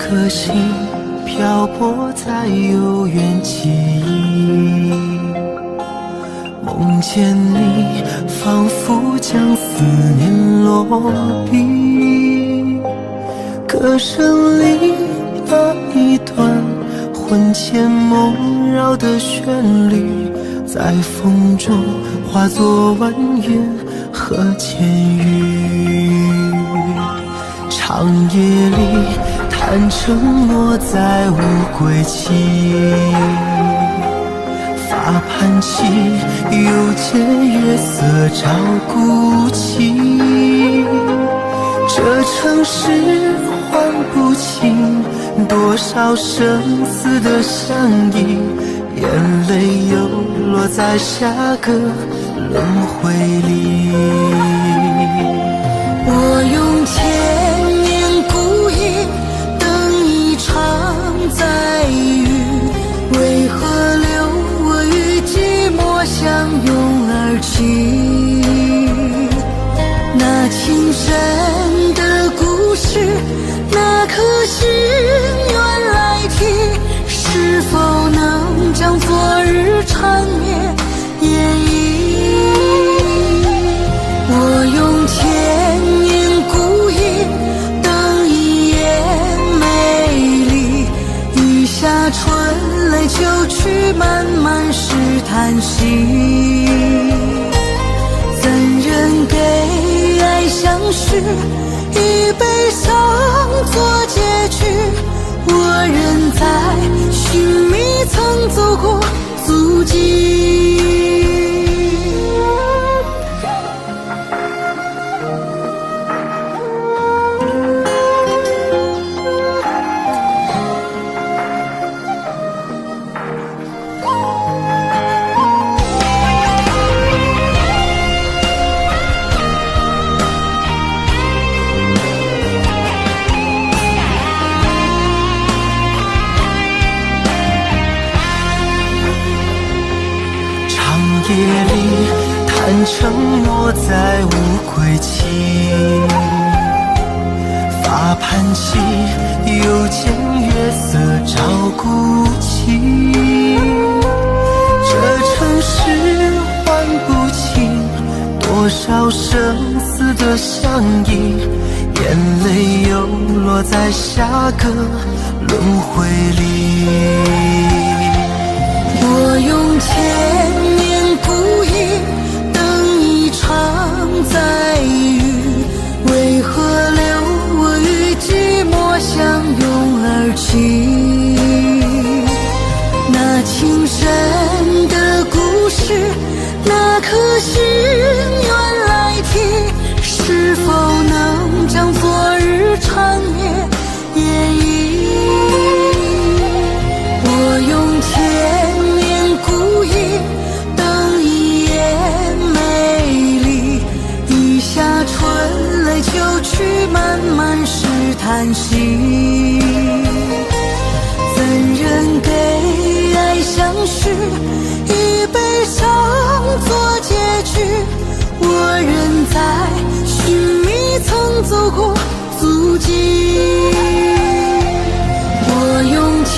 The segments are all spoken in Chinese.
颗心漂泊在悠远记忆，梦见你仿佛将思念落笔，歌声里那一段魂牵梦绕的旋律，在风中化作蜿蜒和千语。长夜里谈承诺在无归期，发畔起又见月色照孤寂。这城市唤不清多少生死的相依，眼泪又落在下个轮回里。我用千年孤影等一场再遇，为何留我与寂寞相拥而泣？那情深的故事，那颗心愿来提，是否能将昨日缠绵演绎？我用千年孤影等一眼美丽，雨下春泪就去，漫漫是叹息。怎人给爱相许，以悲伤做结局？我仍在寻觅曾走过足迹。夜里谈承诺在无归期，发畔起又见月色照孤寂。这城市唤不清多少生死的相依，眼泪又落在下个轮回里。我用千年孤影等一场再遇，为何留我与寂寞相拥而泣？那情深的故事，那颗心愿来提，是否能将昨日缠绵演绎？我用千年孤影等一眼美丽，雨下春泪就去，漫漫是叹息。怎人给爱相许，以悲伤做结局？我仍在寻觅曾走过足迹。我用千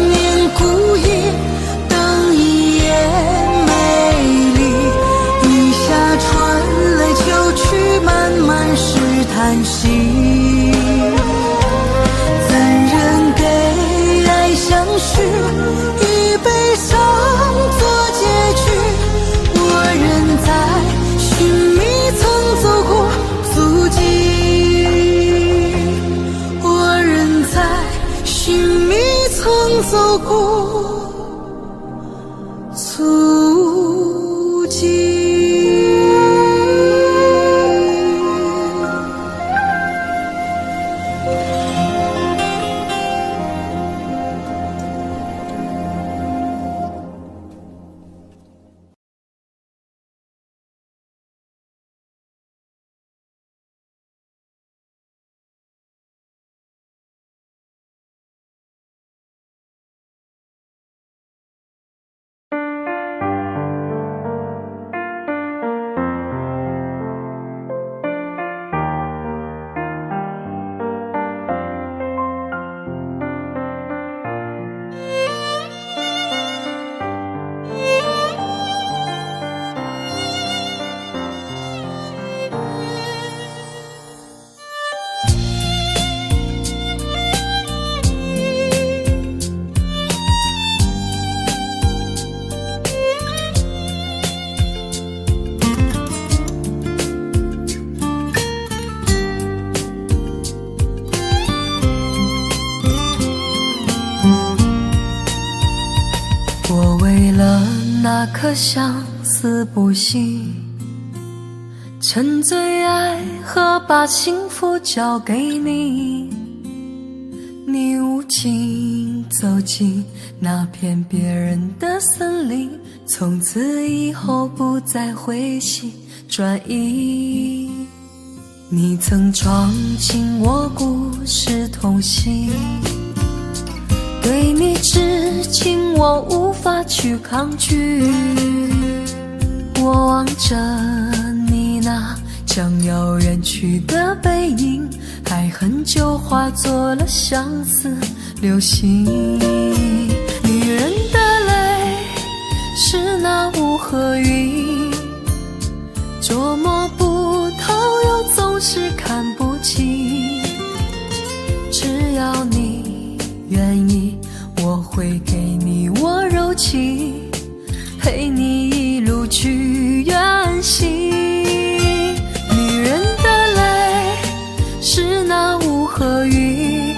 年孤影等一眼美丽，雨下春泪就去，漫漫是叹息。怎人给爱相许，以悲伤做结局？我仍在寻觅曾走过足迹，我仍在寻觅曾走过足迹。颗相思不息，沉醉爱河，把幸福交给你。你无情走进那片别人的森林，从此以后不再回心转意。你曾闯进我故事痛心，对你痴情我无法去抗拒。我望着你那将要远去的背影，爱恨就化作了相思流星。女人的泪是那雾和云，捉摸不透又总是看不清。只要你愿意，我会给你我柔情，陪你一路去远行。女人的泪是那雾和雨，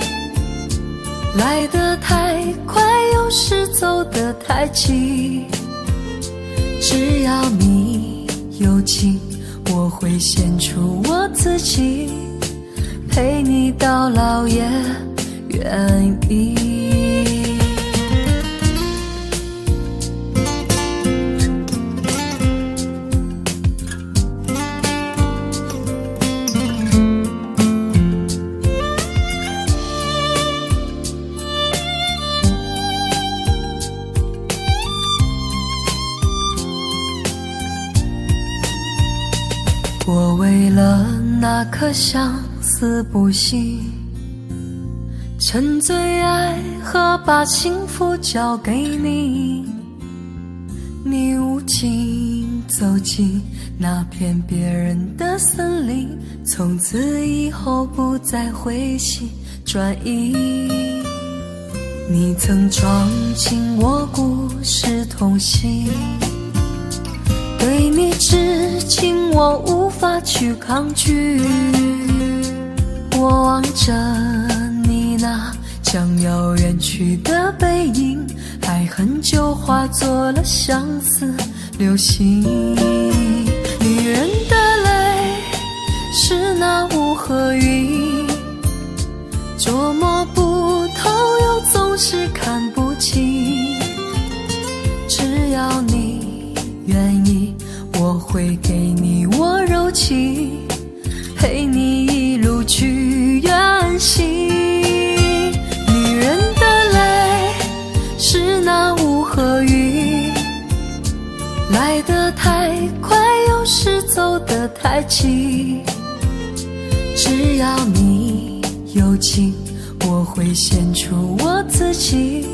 来得太快，有时走得太急。只要你有情，我会献出我自己，陪你到老也愿意。我为了那颗相思不息，沉醉爱河，把幸福交给你。你无情走进那片别人的森林，从此以后不再回心转意。你曾闯进我故事痛心，对你痴情我无法去抗拒。我望着你那将要远去的背影，爱恨就化作了相思流星。女人的泪是那雾和云，捉摸不透又总是看不清。只要你愿意，我会给你我柔情，陪你一路去远行。女人的泪是那雾和雨，来得太快，有时走得太急。只要你有情，我会献出我自己，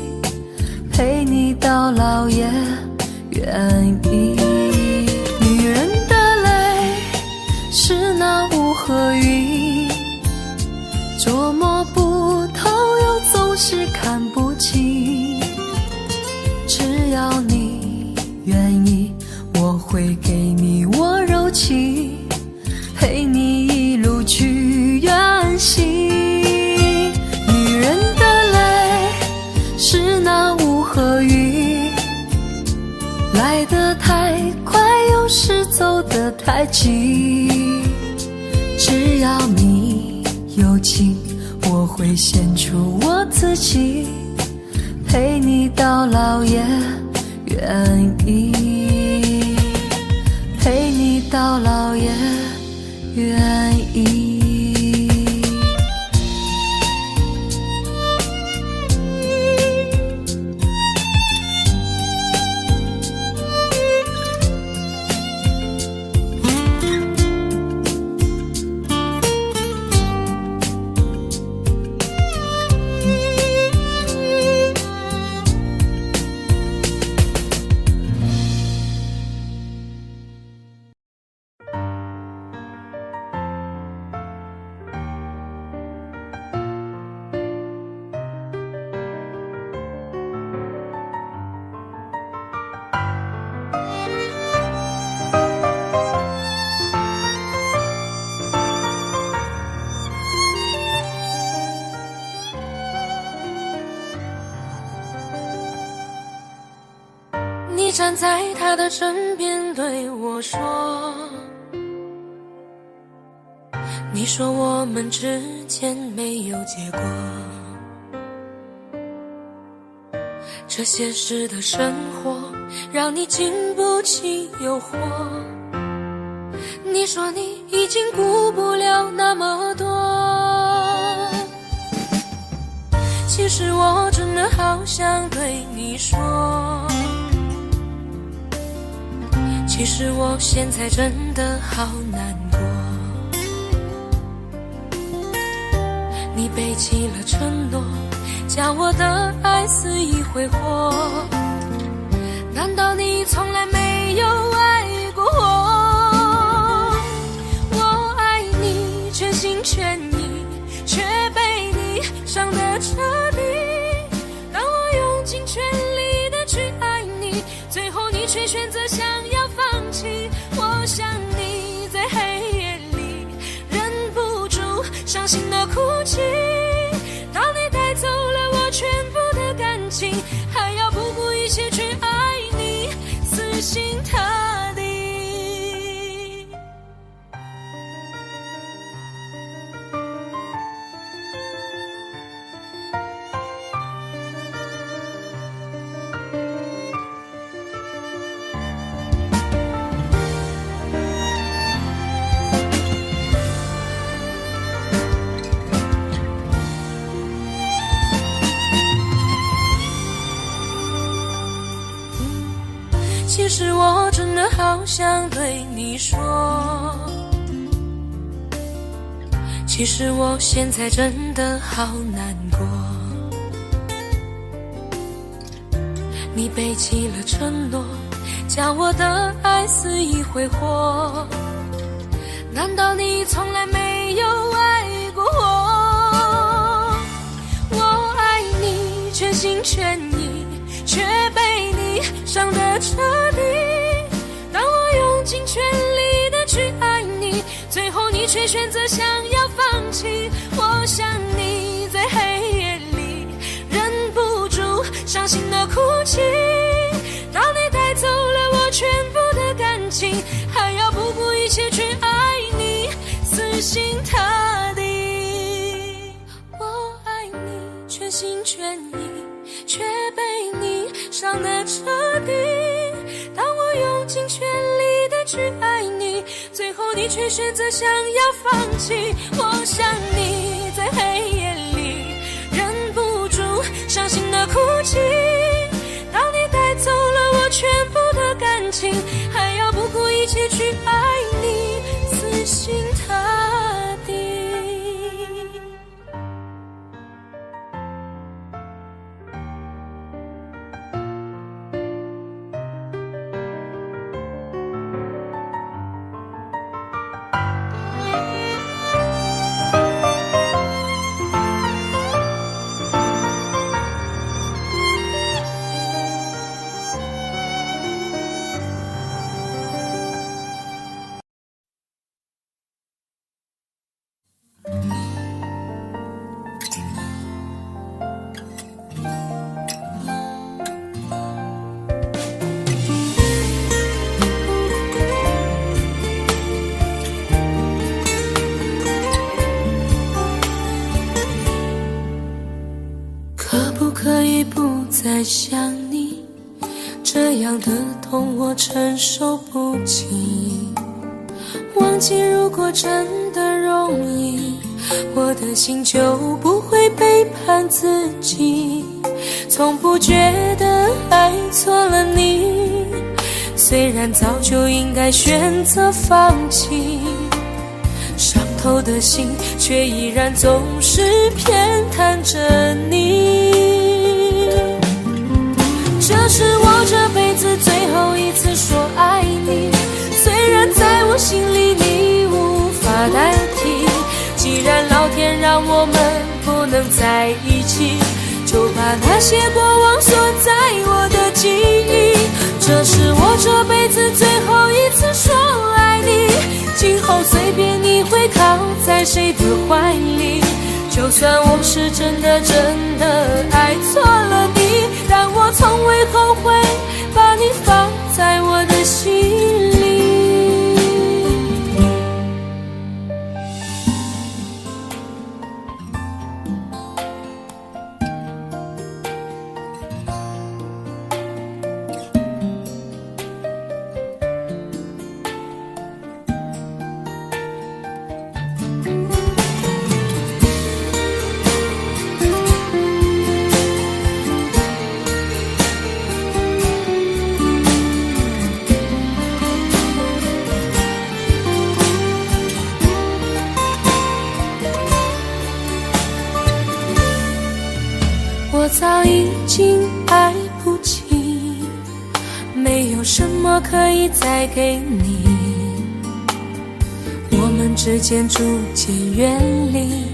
陪你到老也愿意。女人的泪是那雾和云，捉摸不透又总是看不清。只要你愿意，我会给你我柔情，陪你一路去远行。女人的泪是那雾和雨，来得太快，有时走得太急。只要你有情，我会献出我自己，陪你到老也愿意，陪你到老也愿意。站在他的身边对我说，你说我们之间没有结果，这现实的生活让你经不起诱惑，你说你已经顾不了那么多，其实我真的好想对你说，其实我现在真的好难过，你背弃了承诺，将我的爱肆意挥霍，难道你从来没有爱过我？我爱你全心全意，却被你伤得彻底，当我用尽全力的去爱你，最后你却选择想要放弃，我想你在黑夜里忍不住伤心的哭泣，当你带走了我全部的感情，还要不顾一切去爱你，死心塌地。其实我真的好想对你说，其实我现在真的好难过，你背弃了承诺，将我的爱肆意挥霍，难道你从来没有爱过我？我爱你全心全意，却被你伤得彻底，当我用尽全力的去爱你，最后你却选择想要放弃，我想你在黑夜里忍不住伤心的哭泣，当你带走了我全部的感情，还要不顾一切去爱你，死心塌地。我爱你全心全意，却被你伤得彻底，当我用尽全力的去爱你，最后你却选择想要放弃，我想你在黑夜里忍不住伤心的哭泣，当你带走了我全部的感情，还要不顾一切去爱你，死心塌地。可以不再想你，这样的痛我承受不起，忘记如果真的容易，我的心就不会背叛自己，从不觉得爱错了你，虽然早就应该选择放弃，伤透的心却依然总是偏袒着你，这是我这辈子最后一次说爱你，虽然在我心里你无法代替，既然老天让我们不能在一起，就把那些过往锁在我的记忆，这是我这辈子最后一次说爱你，今后随便你会靠在谁的怀里，就算我是真的爱错了你，但我从未后悔把你放我早已经爱不起，没有什么可以再给你，我们之间逐渐远离，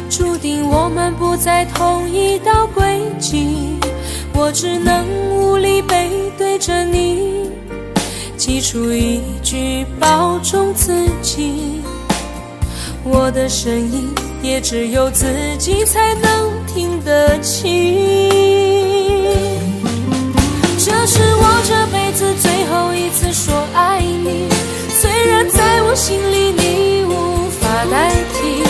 注定我们不在同一道轨迹，我只能无力背对着你，挤出一句保重自己，我的声音也只有自己才能听得清。这是我这辈子最后一次说爱你，虽然在我心里你无法代替，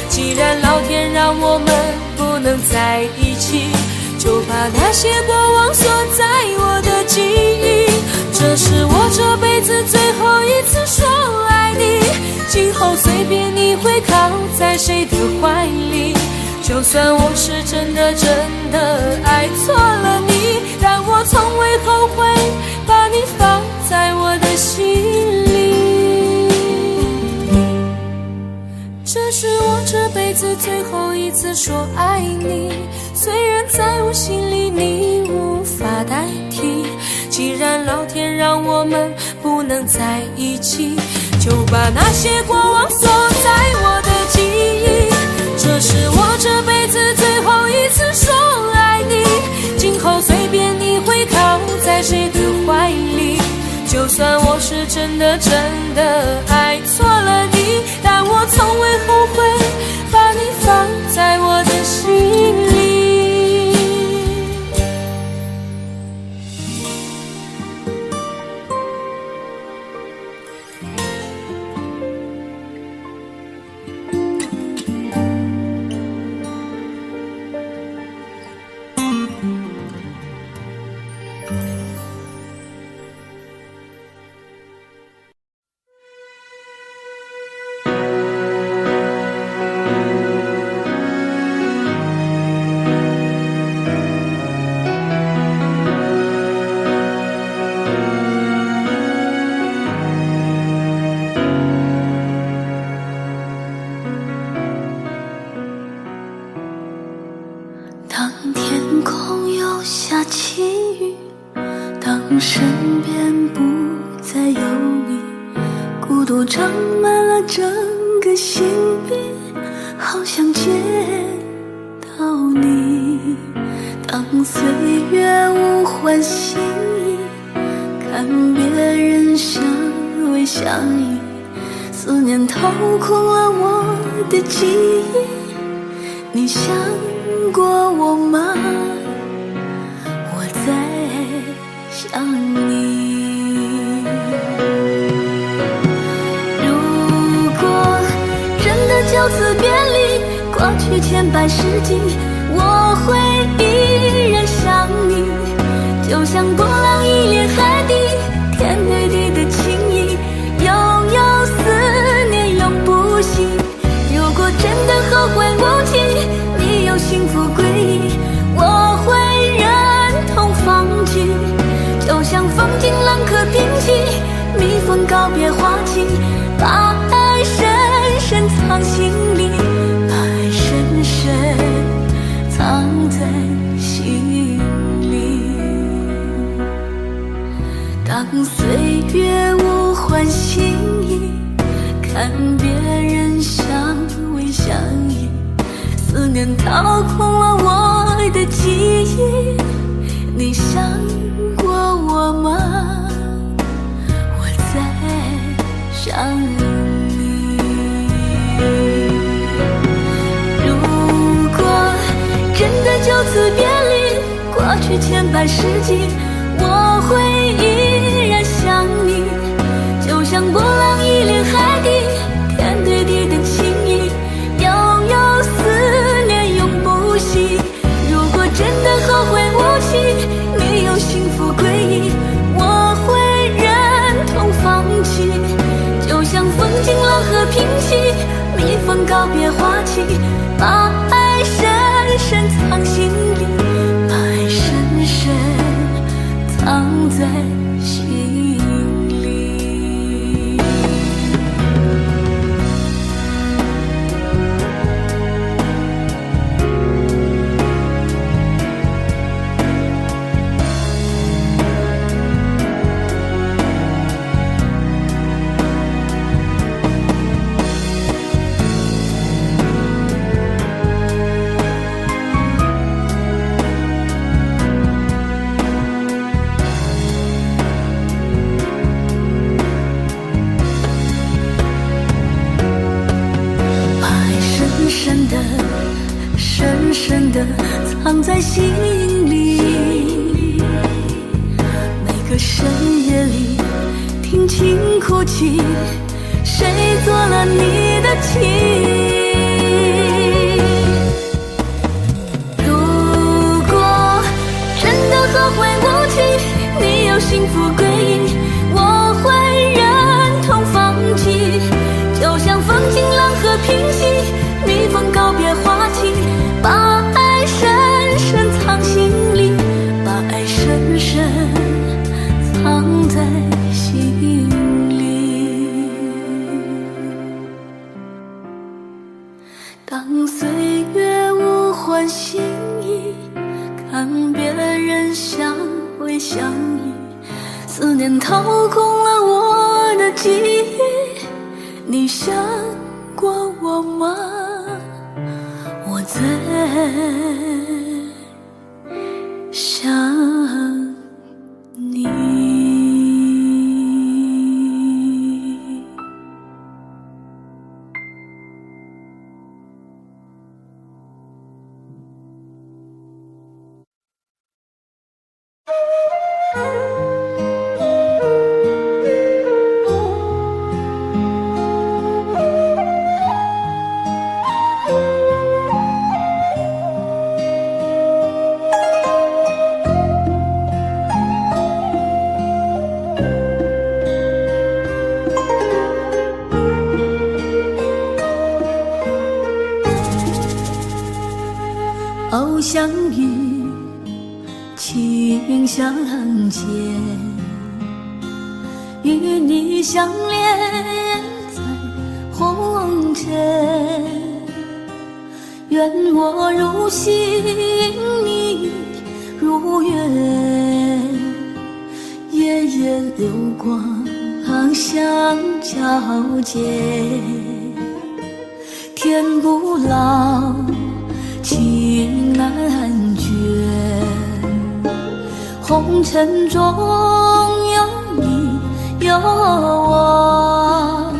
既然老天让我们不能在一起，就把那些过往锁在我的记忆。这是我这辈子最后一次说爱你，今后随便你会靠在谁的怀里，就算我是真的爱错了你，但我从未后悔把你放在我的心里。这是我这辈子最后一次说爱你，虽然在我心里你无法代替，既然老天让我们不能在一起，就把那些过往锁在我的记忆。这是我这辈子最后一次说爱你，今后随便你会靠在谁的怀里，就算我是真的爱错了你，但我从未后悔把你放在我的心里。当天空又下起雨，当身边不再有你，孤独长满了整个心壁，好想见到你。当岁月无欢心意，看别人相偎相依，思念掏空了我的记忆，你想过我吗？我在想你。如果真的就此别离，过去千百世纪，我会依然想你，就像波浪一连海底，天对地的情谊，悠悠思念永不息。如果真的后悔无期，你有幸福归依，我会忍痛放弃，就像风景冷可平息，蜜蜂告别花期，把爱深深藏心里，把爱深深藏在心里。当岁月无欢心意，看别人相偎相依，思念掏空了我的记忆，你想过我吗？我在想你。如果真的就此别离，过去千百世纪，我会依然想你，就像波浪一连海底，天对地的情谊，悠悠思念永不息。如果真的后悔无期，你有幸福归依，我会忍痛放弃，就像风景冷和平息，蜜蜂告别花期，把爱深深藏心里，把爱深深深地藏在心里。每个深夜里听晴哭泣，谁做了你的情？如果真的后会无期，你有幸福归依，我会忍痛放弃。就像风景浪和平息，蜜蜂告别花期，把爱深深藏心里，把爱深深藏在心里。当岁月无欢心意，看别人相偎相依，思念掏空了我的记忆。你想过我吗？我在想你。偶相遇，情相见，与你相恋在红尘。愿我如星，你如月，夜夜流光相交接。天不老，情难绝，红尘中有你有我，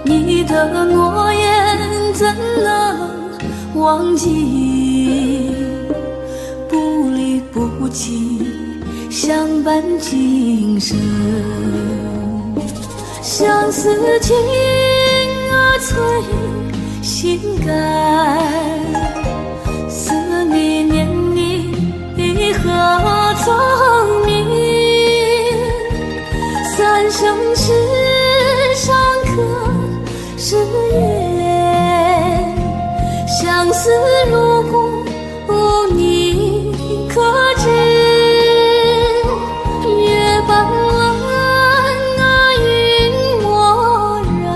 你的诺言怎能忘记？不离不弃，相伴今生。相思情催心肝，思你念你何曾明？三生石上刻誓言，相思如故你可知？月半弯云墨染，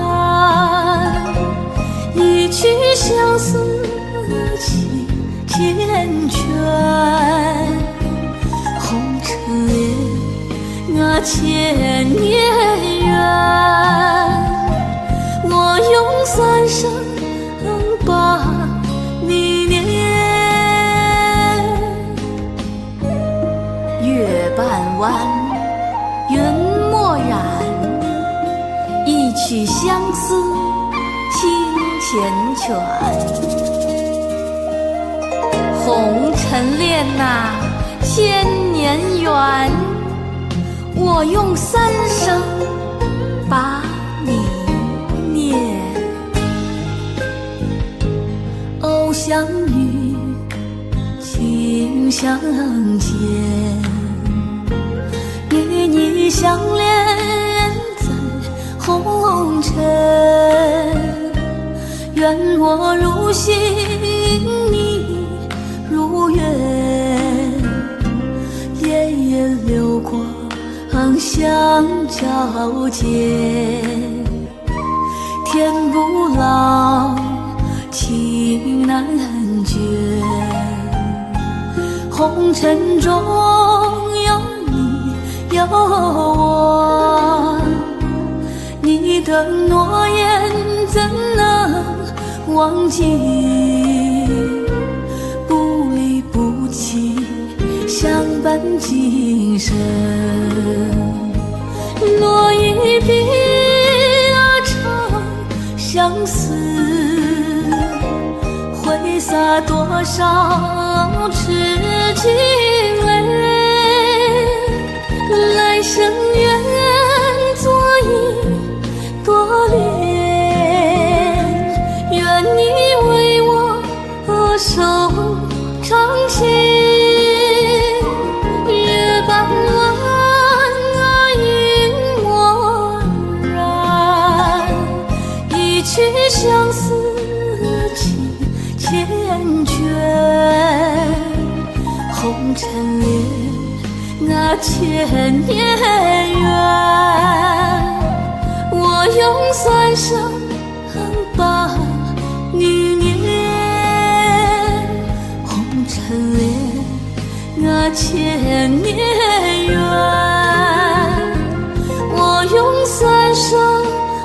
一曲相思情缱绻。红尘恋千年缘，我用三生把你念。月半弯，云墨染，一曲相思情缱绻。红尘恋呐，千年缘，我用三生把你念。偶相遇，情相见，与你相恋在红尘。愿我如星，你如月，夜夜流光相交接。天不老，情难绝，红尘中有你有我，你的诺言怎能忘记？不离不弃，相伴今生。落一笔长相思，挥洒多少痴情泪，来生愿做一朵莲，愿你为我守长情。月半弯啊影蓦然，一曲相思情缱绻。红尘恋啊千年缘，我用三生把你念。红尘恋啊千年缘，我用三生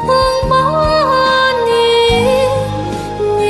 把你念。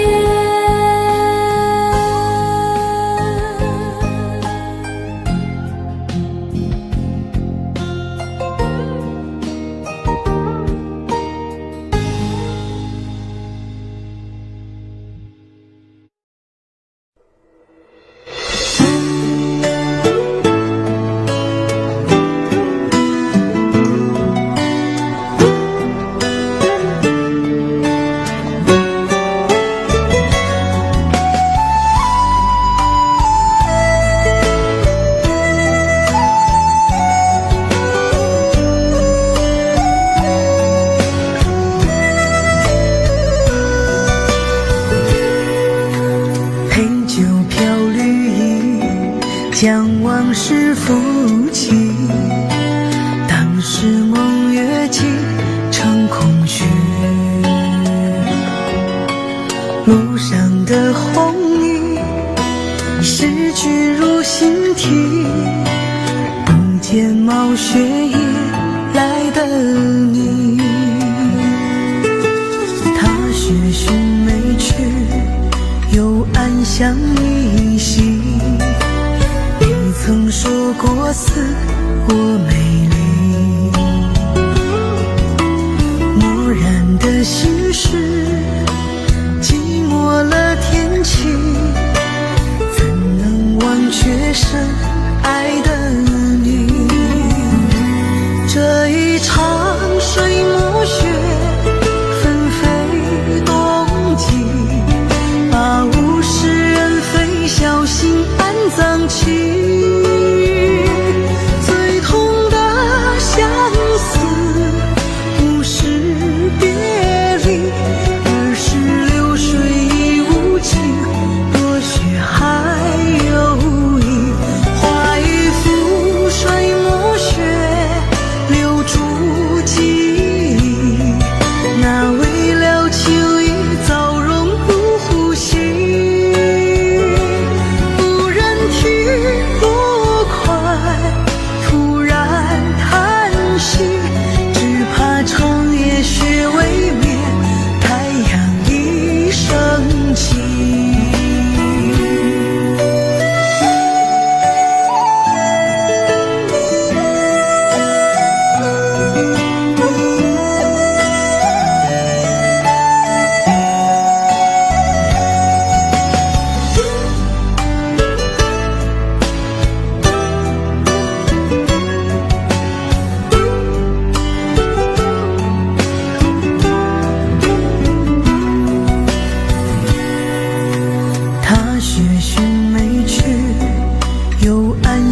将往事浮起，当时梦越尽成空虚。路上的红衣，诗句如新题，不见冒雪夜来的你。他学寻梅去，又暗香依稀。曾说过似我美丽，漠然的心事，寂寞了天气，怎能忘却深爱的你？这一场水墨雪，纷飞冬季，把物是人非小心安葬起。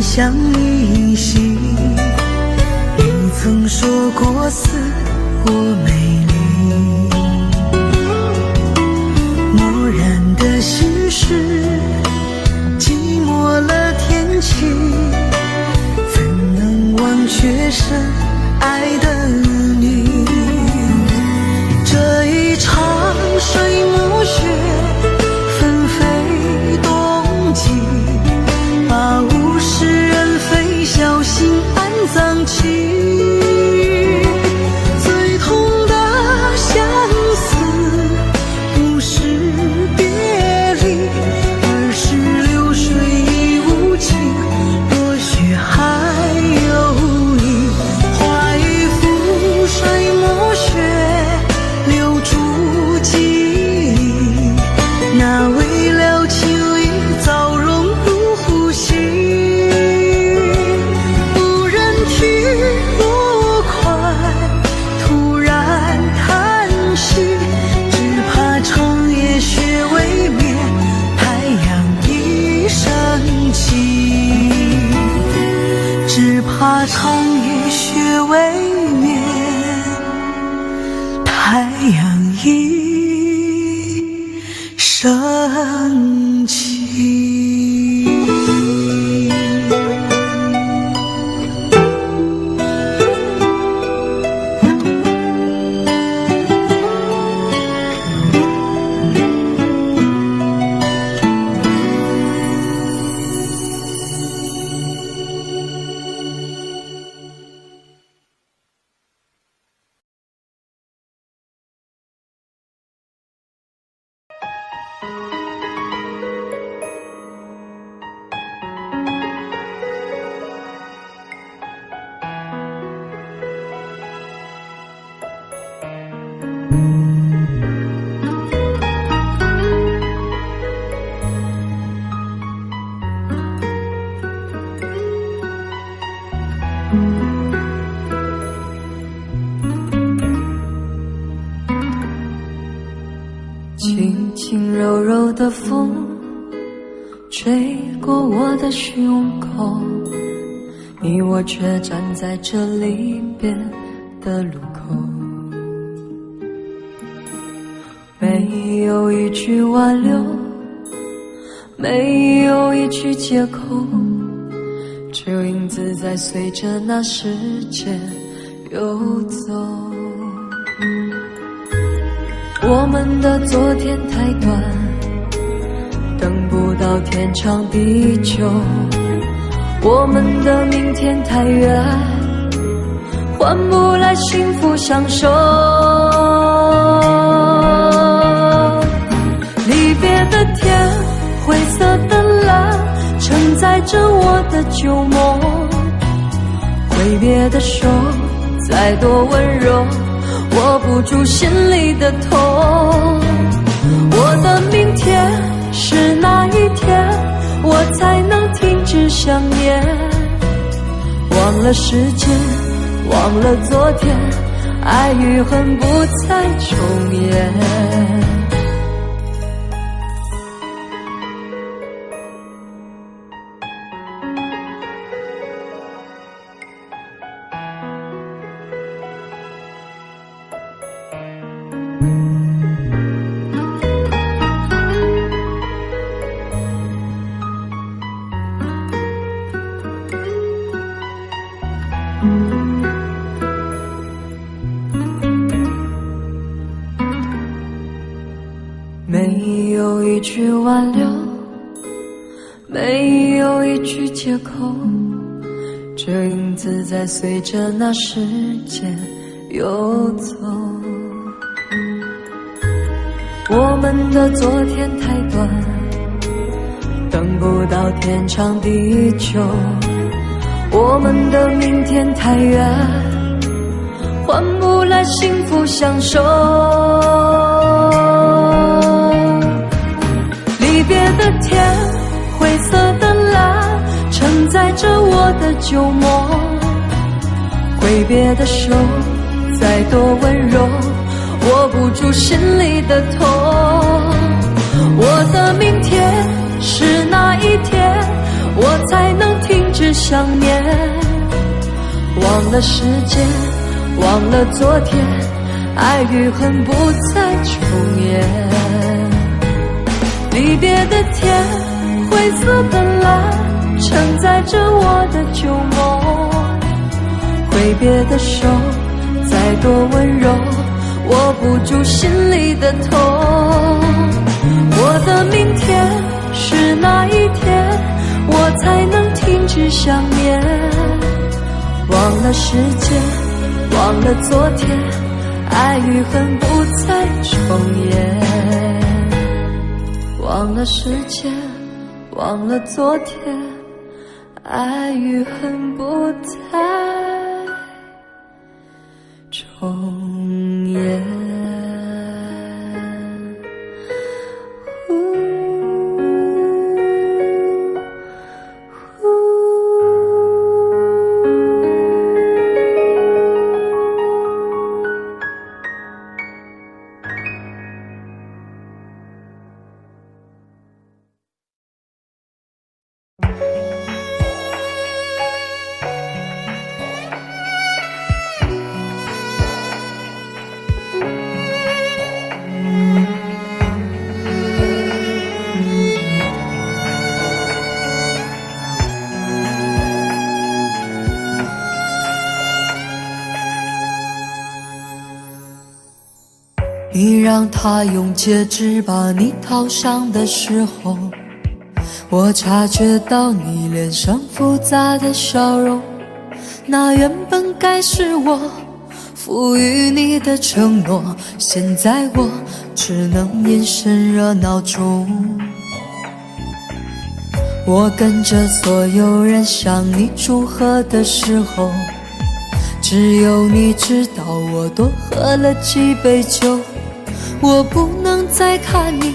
相依稀，你曾说过似我美丽，漠然的心事，寂寞了天气，怎能忘却深爱的你？这一场水墨雪，纷飞冬季，把物是人非小心安葬起。最痛的相思，不是别离，而是流水已无情，落雪还有意。画一幅的风吹过我的胸口，你我却站在这离别的路口。没有一句挽留，没有一句借口，只有影子在随着那时间游走。我们的昨天太短，等不到天长地久，我们的明天太远，换不来幸福相守。离别的天，灰色的蓝，承载着我的旧梦。挥别的手，再多温柔，握不住心里的痛。我的明天是哪一天，我才能停止想念？忘了时间，忘了昨天，爱与恨不再重演。没有一句挽留，没有一句借口，只有影子在随着那时间游走。我们的昨天太短，等不到天长地久，我们的明天太远，换不来幸福相守。离别的天，灰色的蓝，承载着我的旧梦。挥别的手，再多温柔，握不住心里的痛。我的明天是哪一天，我才能停止想念？忘了时间，忘了昨天，爱与恨不再重演。离别的天，灰色的蓝，承载着我的旧梦。挥别的手，再多温柔，握不住心里的痛。我的明天是哪一天，我才能停止想念？忘了时间，忘了昨天，爱与恨不再重演。忘了时间，忘了昨天，爱与恨不再重演。你让他用戒指把你套上的时候，我察觉到你脸上复杂的笑容。那原本该是我赋予你的承诺，现在我只能隐身热闹中。我跟着所有人向你祝贺的时候，只有你知道我多喝了几杯酒。我不能再看你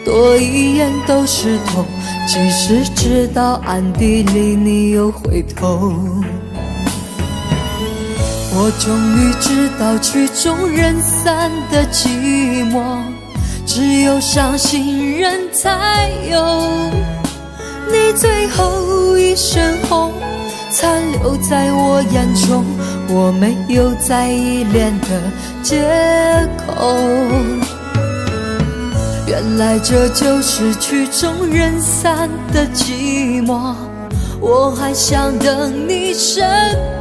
多一眼都是痛，即使知道暗地里你又回头。我终于知道曲终人散的寂寞，只有伤心人才有。你最后一身红，残留在我眼中，我没有再依恋的借口。原来这就是曲终人散的寂寞，我还想等你什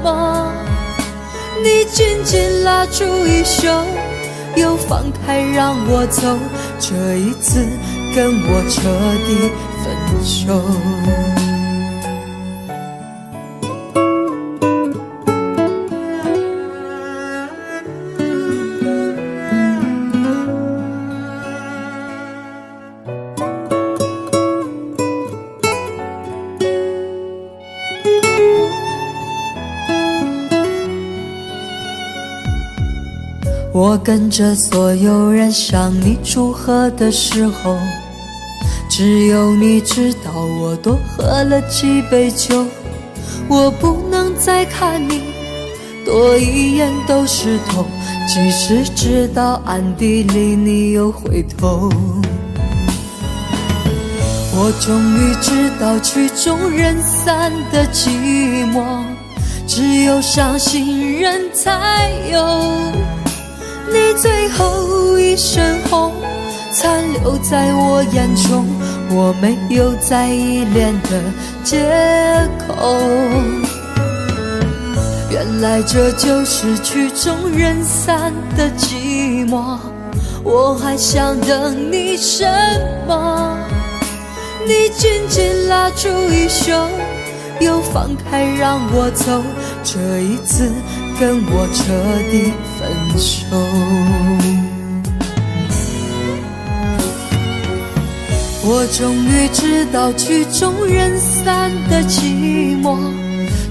么？你紧紧拉住衣袖，又放开让我走，这一次跟我彻底分手。我跟着所有人向你祝贺的时候，只有你知道我多喝了几杯酒。我不能再看你多一眼都是痛，即使知道暗地里你又回头。我终于知道曲终人散的寂寞，只有伤心人才有。你最后一身红，残留在我眼中，我没有再依恋的借口。原来这就是曲终人散的寂寞，我还想等你什么？你紧紧拉住衣袖，又放开让我走，这一次跟我彻底分手。我终于知道曲终人散的寂寞，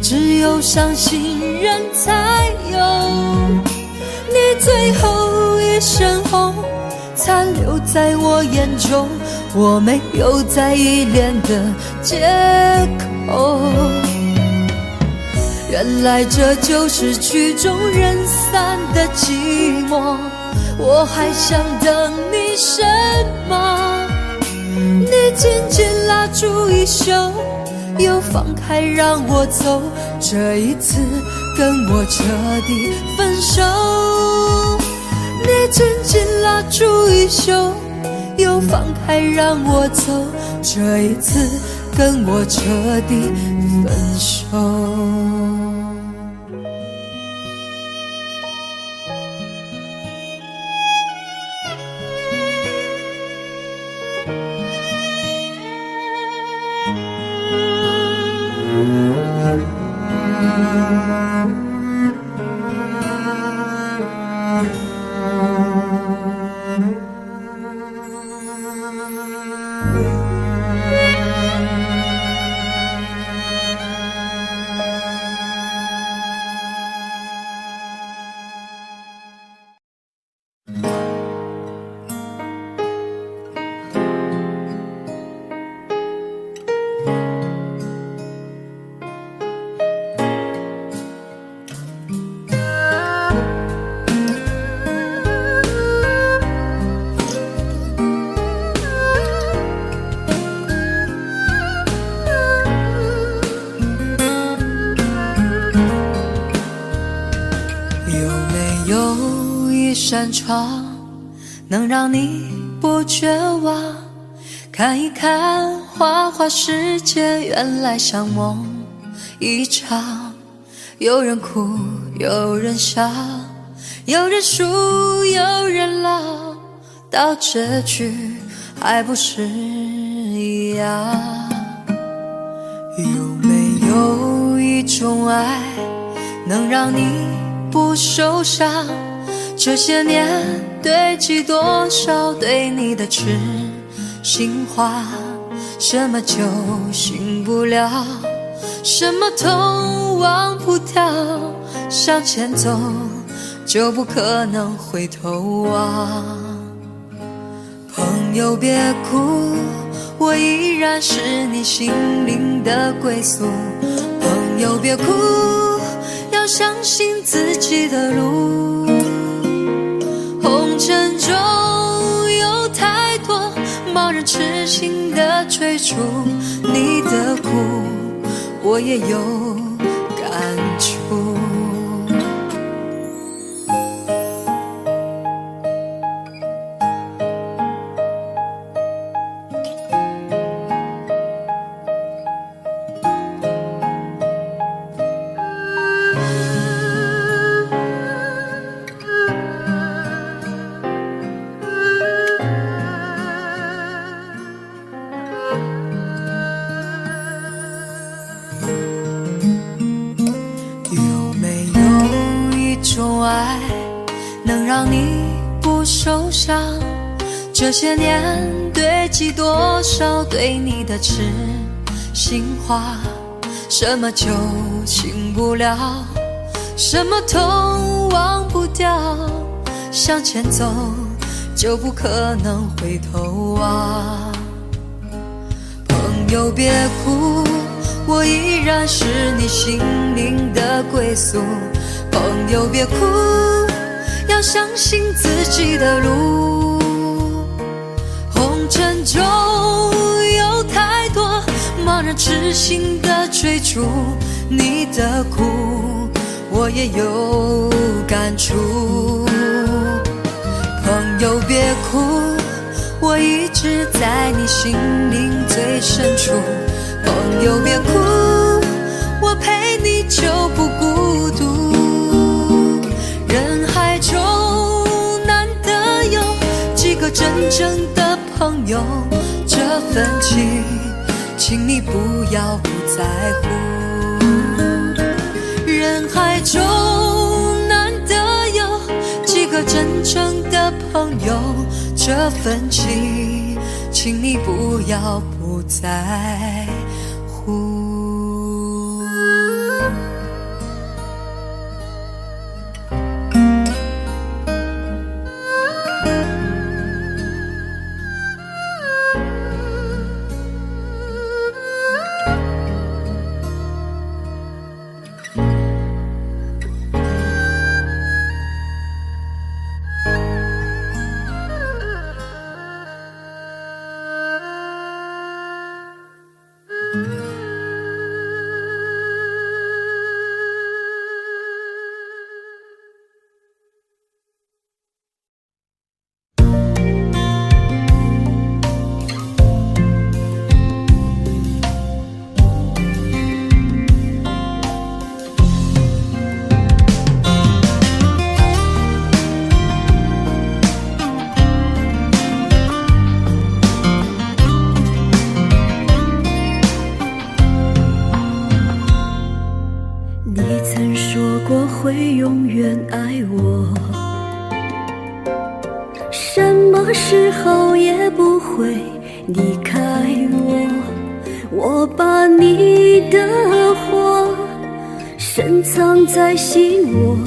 只有伤心人才有。你最后一身红，残留在我眼中，我没有再依恋的借口。原来这就是曲终人散的寂寞，我还想等你什么？你紧紧拉住衣袖，又放开让我走，这一次跟我彻底分手。你紧紧拉住衣袖，又放开让我走，这一次跟我彻底分手。一扇窗能让你不绝望，看一看花花世界，原来像梦一场。有人哭，有人笑，有人输，有人老，到结局还不是一样。有没有一种爱能让你不受伤？这些年堆积多少对你的痴心话，什么酒醒不了，什么痛忘不掉，向前走就不可能回头望。朋友别哭，我依然是你心灵的归宿。朋友别哭，要相信自己的路。红尘中有太人痴心的追逐你的苦，我也有感触。能让你不受伤，这些年堆积多少对你的痴心话，什么就轻不了，什么痛忘不掉，向前走就不可能回头啊。朋友别哭，我依然是你心灵的归宿，朋友别哭，要相信自己的路。红尘中有太多盲人痴心的追逐你的苦，我也有感触。朋友别哭，我一直在你心灵最深处。朋友别哭，我陪你就不孤独。人海中难得有几个真正的朋友，这份情请你不要不在乎。人海中难得有几个真正的朋友，这份情请你不要不在乎。会永远爱我，什么时候也不会离开我。我把你的话深藏在心窝，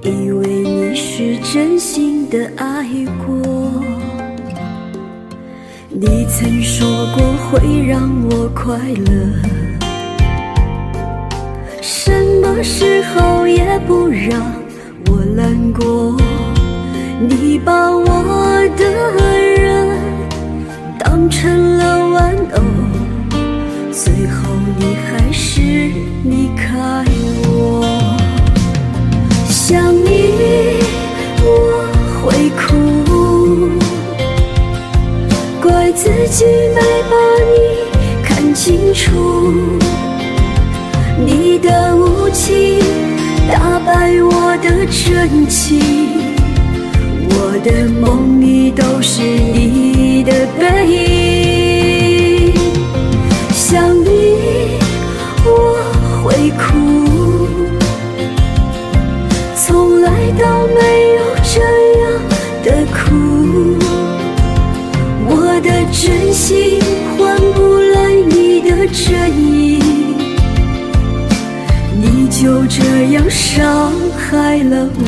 以为你是真心的爱过。你曾说过会让我快乐，什么时候也不让我难过。你把我的人当成了玩偶，最后你还是离开我。想你我会哭，怪自己没把你看清楚。你的无情打败我的真情，我的梦里都是你的背影。想你我会哭，从来都没有这样的苦。我的真心换不来你的真意，你就这样伤害了我。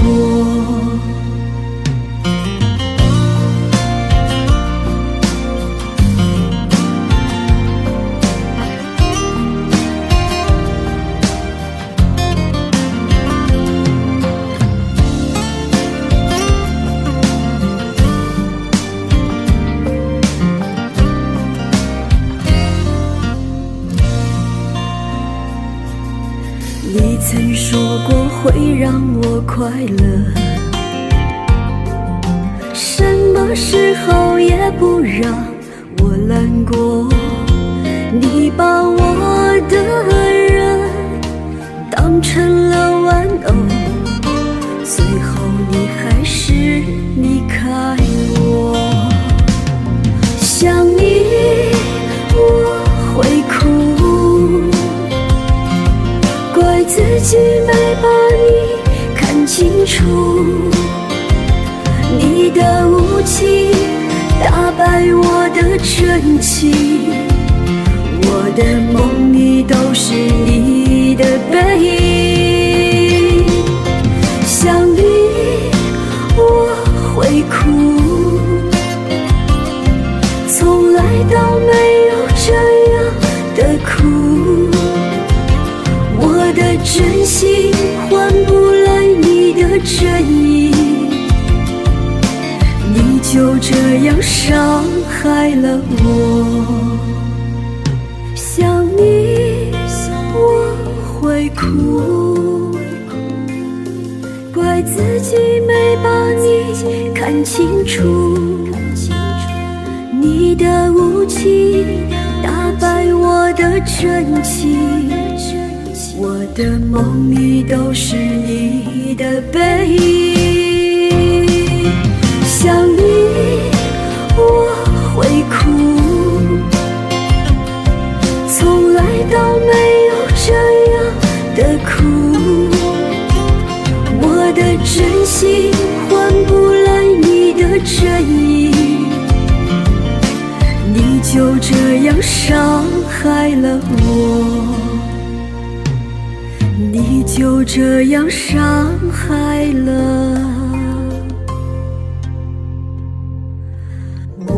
曾说过会让我快乐，什么时候也不让我难过。你把我的人当成了玩偶，最后你还是离开我。想你我会哭，怪自己没把你看清楚。你的无情打败我的真情，我的梦里都是你的背影。想你我会哭，从来都没有这样的苦。我的真心换不来你的真意，你就这样伤害了我。想你我会哭，怪自己没把你看清楚。你的无情打败我的真情，我的梦里都是你的背影。想你我会哭，从来都没有这样的苦。我的真心换不来你的真意，你就这样伤害了我，你就这样伤害了我。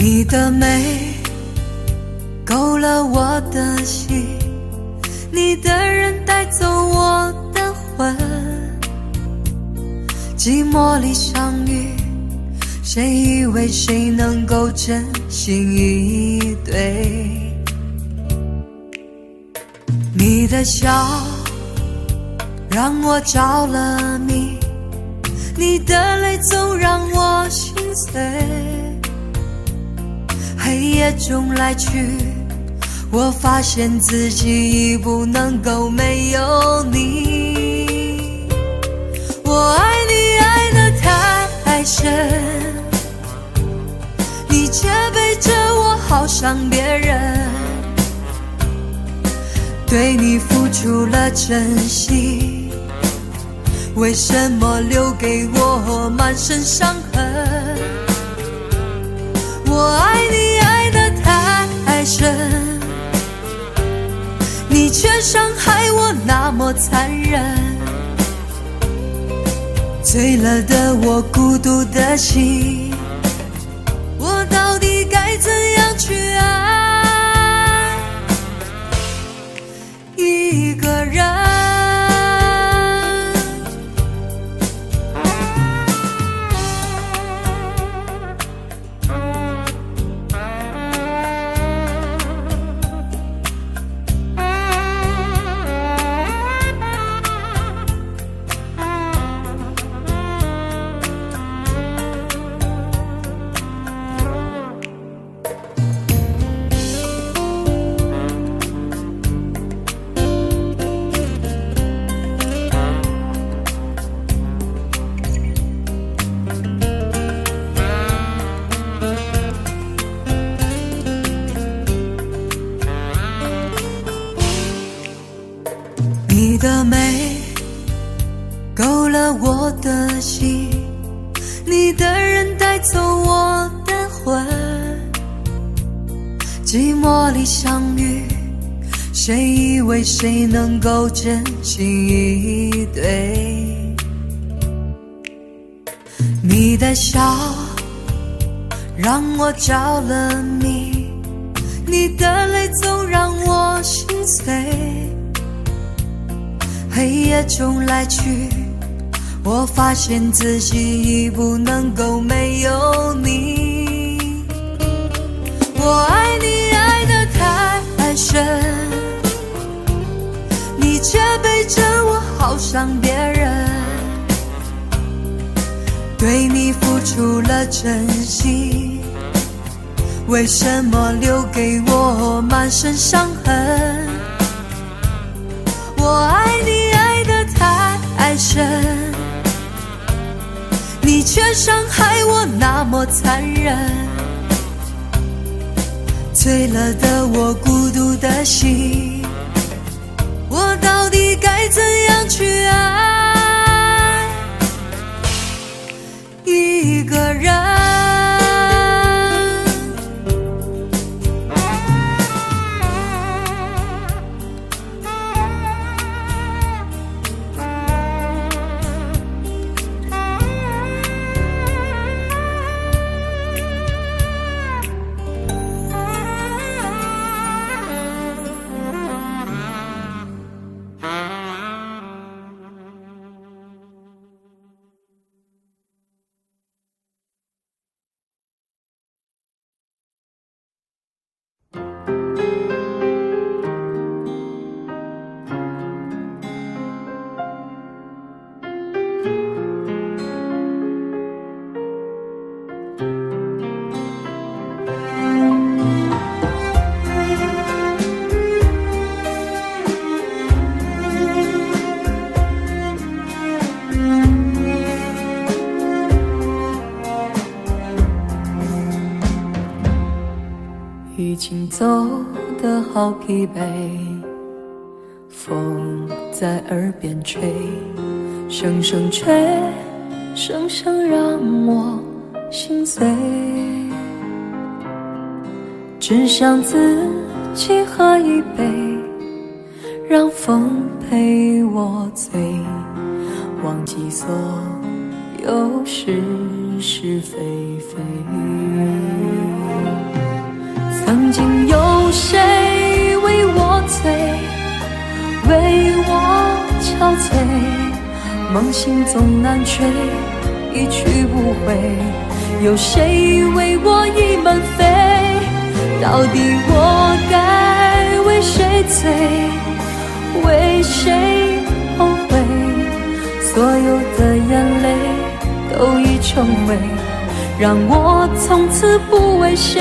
你的美勾了我的心，你的人带走我的魂。寂寞里相遇，谁以为谁能够真心以对？你的笑让我着了迷，你的泪总让我心碎。黑夜中来去，我发现自己已不能够没有你。我爱你爱得太深，你却背着我好像别人，对你付出了真心，为什么留给我满身伤痕？我爱你爱得太深，你却伤害我那么残忍。醉了的我，孤独的心，我到底该怎样去爱一个人？你的美勾了我的心，你的人带走我的魂。寂寞里相遇，谁以为谁能够真心以对？你的笑让我着了迷，你的泪总让我心碎。黑夜中来去，我发现自己已不能够没有你。我爱你爱得太深，你却背着我好伤别人。对你付出了真心，为什么留给我满身伤痕？我爱你爱得太深，你却伤害我那么残忍。醉了的我，孤独的心，我到底该怎样去爱一个人？已经走得好疲惫，风在耳边吹，声声吹，声声让我心碎。只想自己喝一杯，让风陪我醉，忘记所有是是非非。曾经有谁为我醉，为我憔悴，梦醒总难睡，一去不回。有谁为我已满飞？到底我该为谁醉，为谁后悔？所有的眼泪都已成灰，让我从此不为谁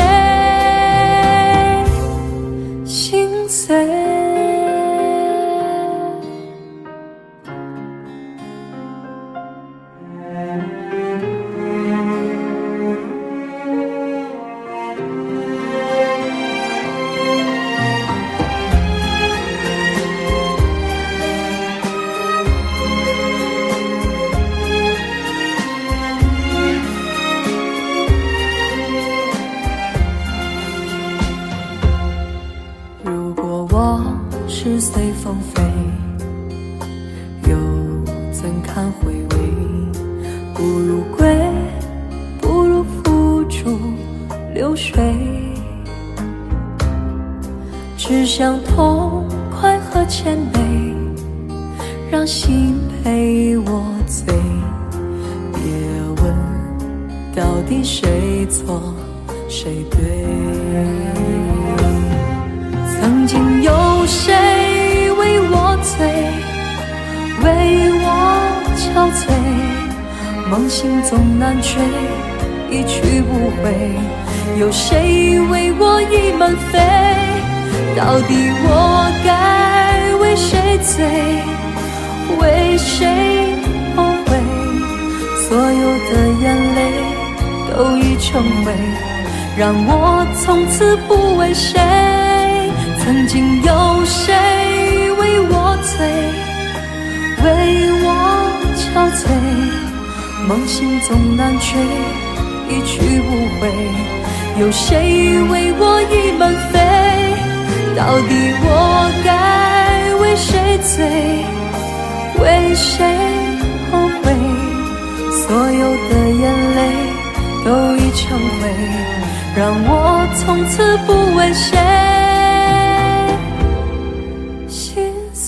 心碎。是随风飞，又怎堪回味？不如归，不如付诸流水。只想痛快和谦卑，让心陪我醉。别问到底谁错谁对。曾经有谁为我醉，为我憔悴，梦醒总难睡，一去不回。有谁为我已满飞？到底我该为谁醉，为谁后悔？所有的眼泪都已成灰，让我从此不为谁。曾经有谁为我醉，为我憔憔悴，梦醒总难追，一去不回。有谁为我已满飞？到底我该为谁醉？为谁后悔？所有的眼泪都已成灰，让我从此不为谁心碎。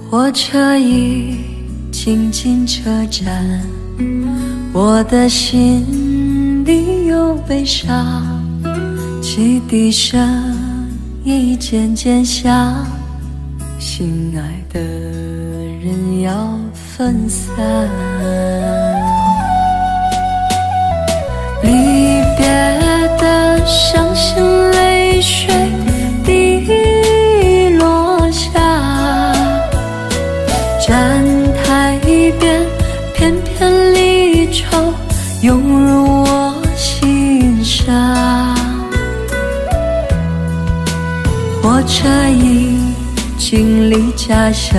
火车已经进车站，我的心里有悲伤，汽笛声已渐渐响，心爱的人要分散。离别的伤心泪水滴落下，站台边片片离愁涌入我心上。火车已经离家乡，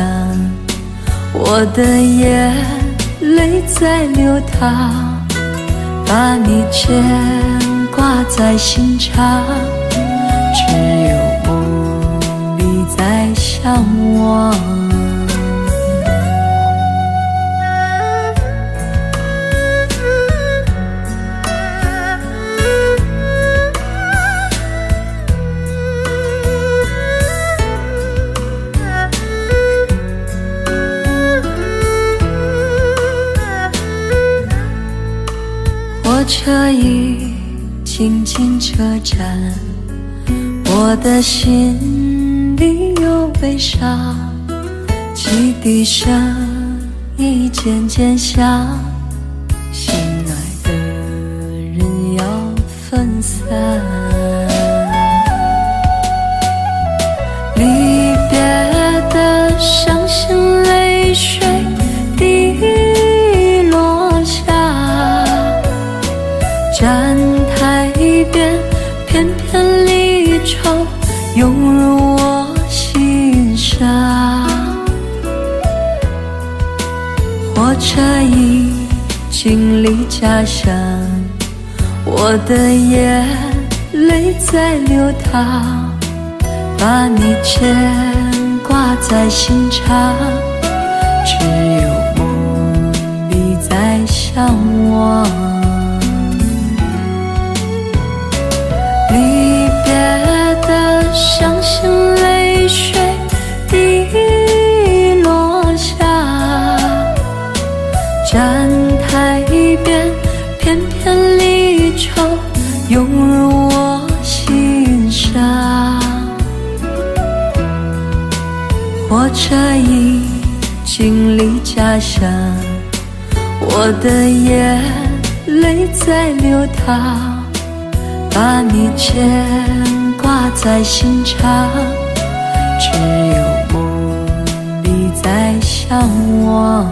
我的眼泪在流淌，把你牵挂在心上，只有梦里在向往。火车已经进车站，我的心里有悲伤，汽笛声已渐渐响，心爱的人要分散。离别的伤心泪水滴落下，站台边片片离愁涌入我心上。火车已经离家乡，我的眼泪在流淌，把你牵挂在心上，只有梦里在向往。离别的伤心泪水滴落下，站台边片片离愁涌入我心上。火车已经离家乡，我的眼泪在流淌，把你牵挂在心上，只有梦里在向往。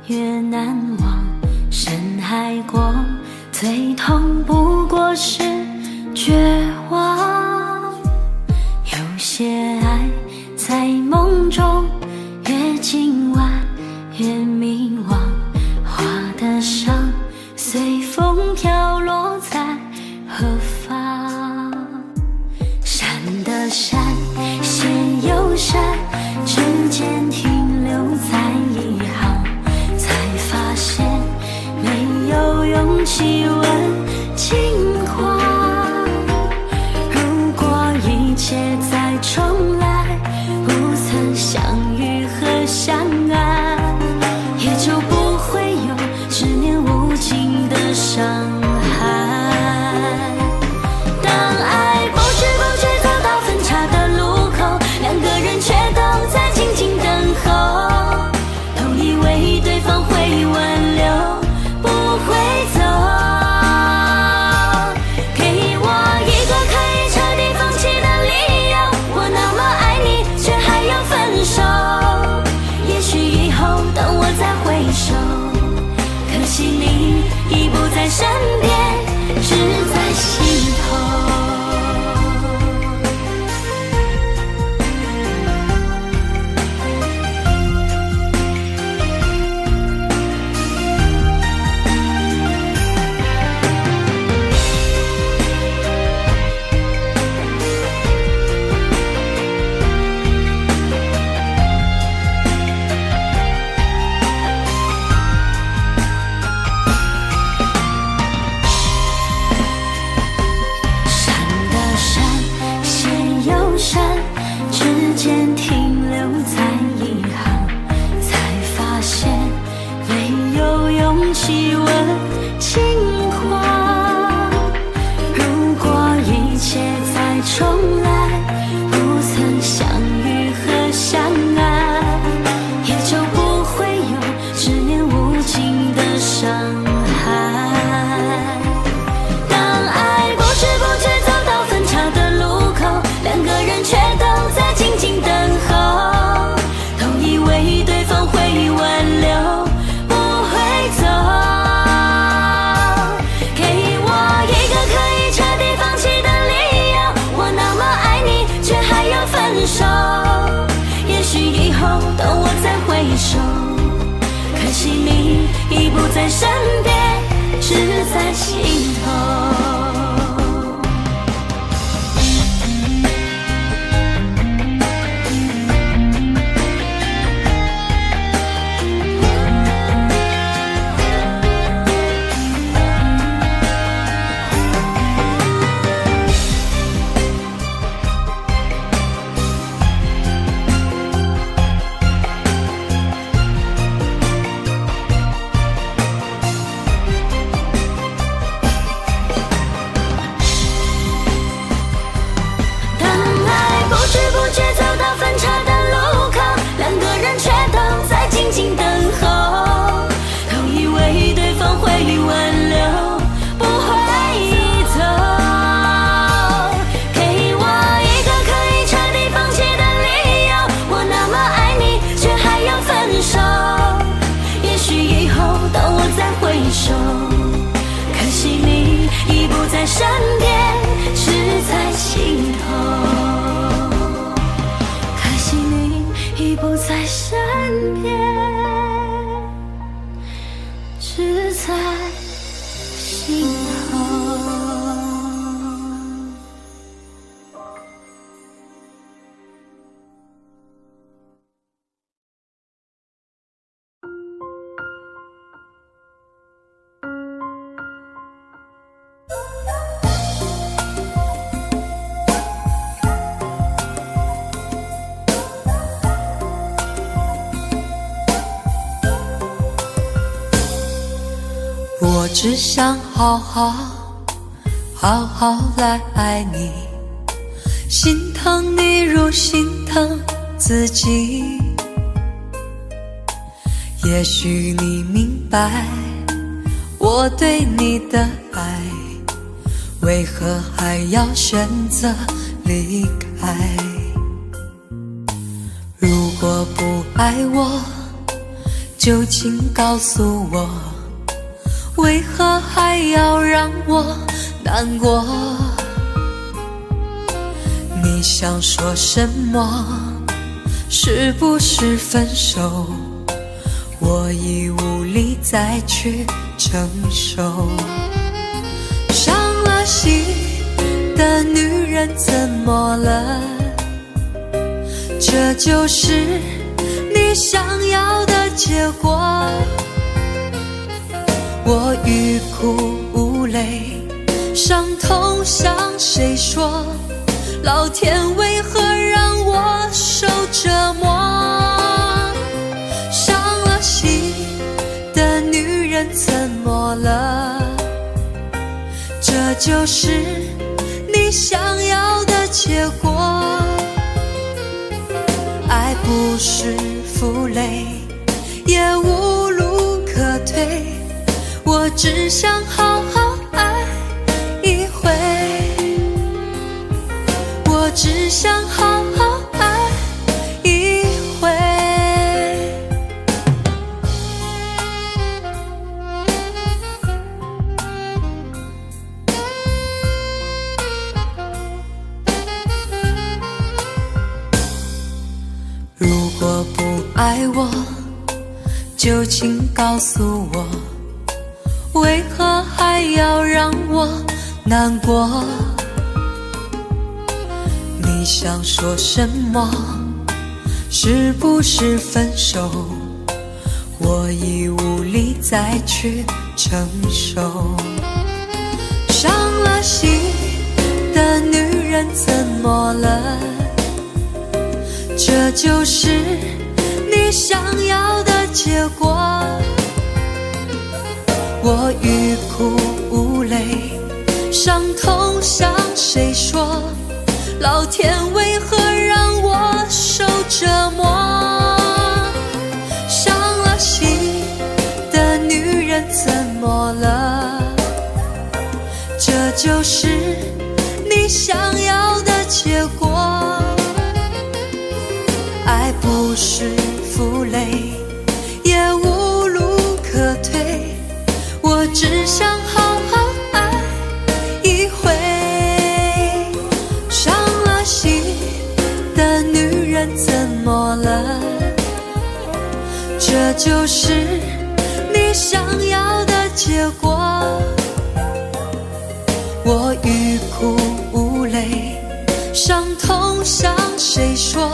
越难忘。深海过，最痛不过是绝望。有些爱在梦中，越今晚越迷惘。花的伤随风飘落在何方？山的山，线有山，指尖停留在一行，才发现没有勇气问轻狂。如果一切再重来，不曾相遇和相爱，也就不会有执念无尽的伤害。当爱不知不觉走到分岔的路口，两个人却都在静静等候，都以为对方会挽留，不会走。给我一个可以彻底放弃的理由，我那么爱你却还要分手。也许以后等我再回首，可惜你已不在身边，只在心头。细问轻狂，如果一切再重来，不曾相遇和相爱，也就不会有执念无尽的伤害。当爱不知不觉走到分岔的路口，两个人却都在静静等候，都以为对方会挽留，也许以后等我再回首，可惜你已不在身边，只在心头。可惜你已不在身边，只在心头。可惜你已不在身边，只在心头。我只想好好来爱你，心疼你如心疼自己。也许你明白我对你的爱，为何还要选择离开？如果不爱我，就请告诉我，为何还要让我难过？你想说什么？是不是分手？我已无力再去承受。伤了心的女人怎么了？这就是你想要的结果。我欲哭无泪，伤痛向谁说？老天为何让我受折磨？伤了心的女人怎么了？这就是你想要的结果。爱不是负累，也无路可退，我只想好好爱一回，我只想好好爱一回。如果不爱我，就请告诉我，为何还要让我难过？你想说什么？是不是分手？我已无力再去承受。伤了心的女人怎么了？这就是你想要的结果。我欲哭无泪，伤痛向谁说？老天为何让我受折磨？伤了心的女人怎么了？这就是你想要的结果。爱不是负累，也无路可退，我只想好好爱一回。伤了心的女人怎么了？这就是你想要的结果。我欲哭无泪，伤痛向谁说？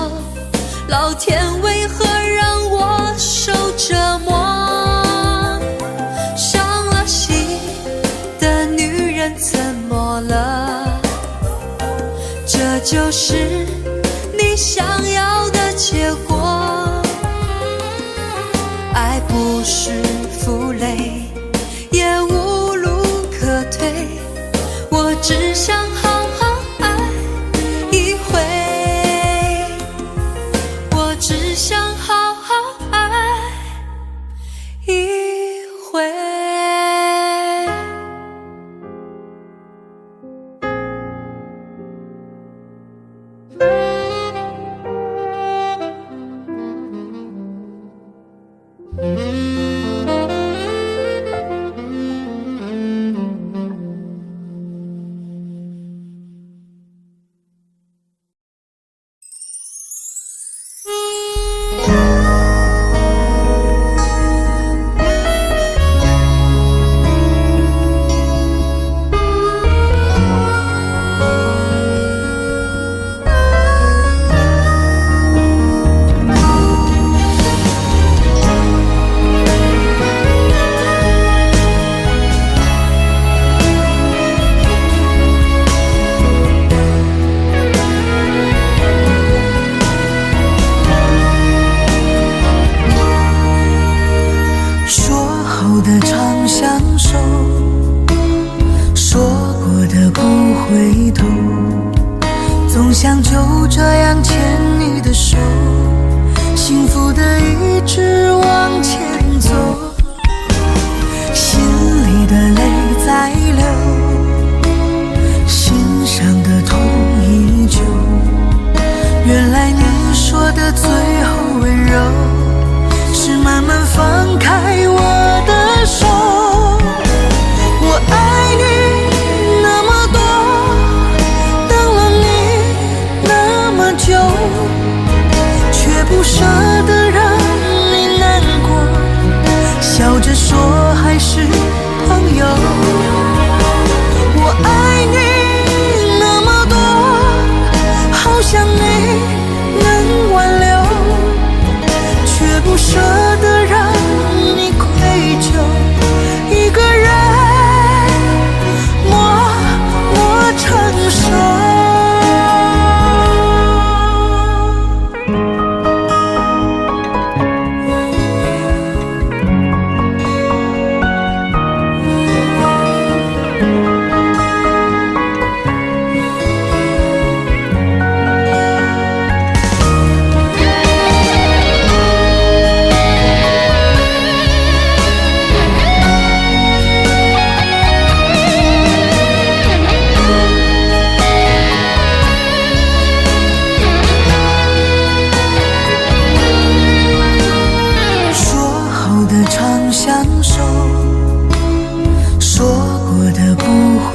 老天为何让我受折磨？伤了心的女人怎么了？这就是你想要的结果。爱不是负累，也无路可退，我只想好好爱一回，我只想好好爱一回。总想就这样牵你的手，幸福的一直往前走，心里的泪在流，心上的痛依旧。原来你说的最后温柔，是慢慢放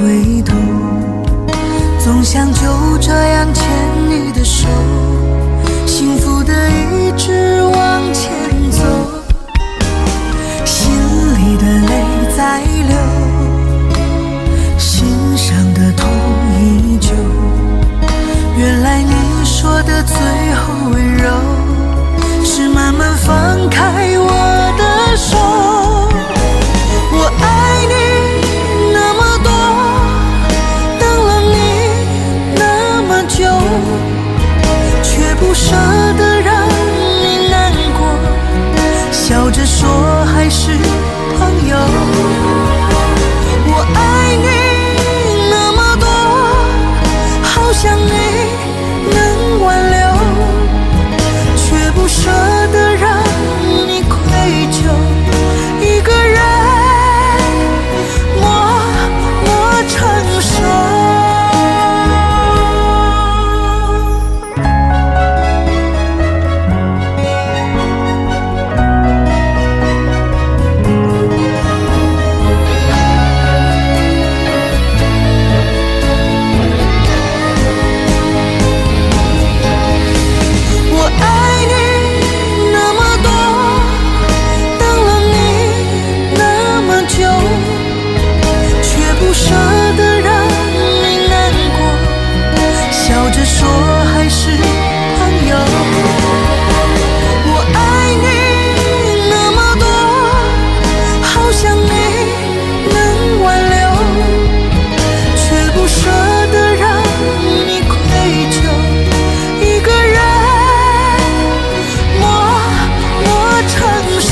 回头，总想就这样牵你的手，幸福的一直往前走，心里的泪在流，心上的痛依旧。原来你说的最后温柔，是慢慢放开我的手。我爱你那么多，等了你那么久，却不舍得让你难过，笑着说还是朋友。我爱你那么多，好想你能挽留，却不舍得让你愧疚，一个人默默承受。说还是朋友，我爱你那么多，好想你能挽留，却不舍得让你愧疚，一个人默默承受。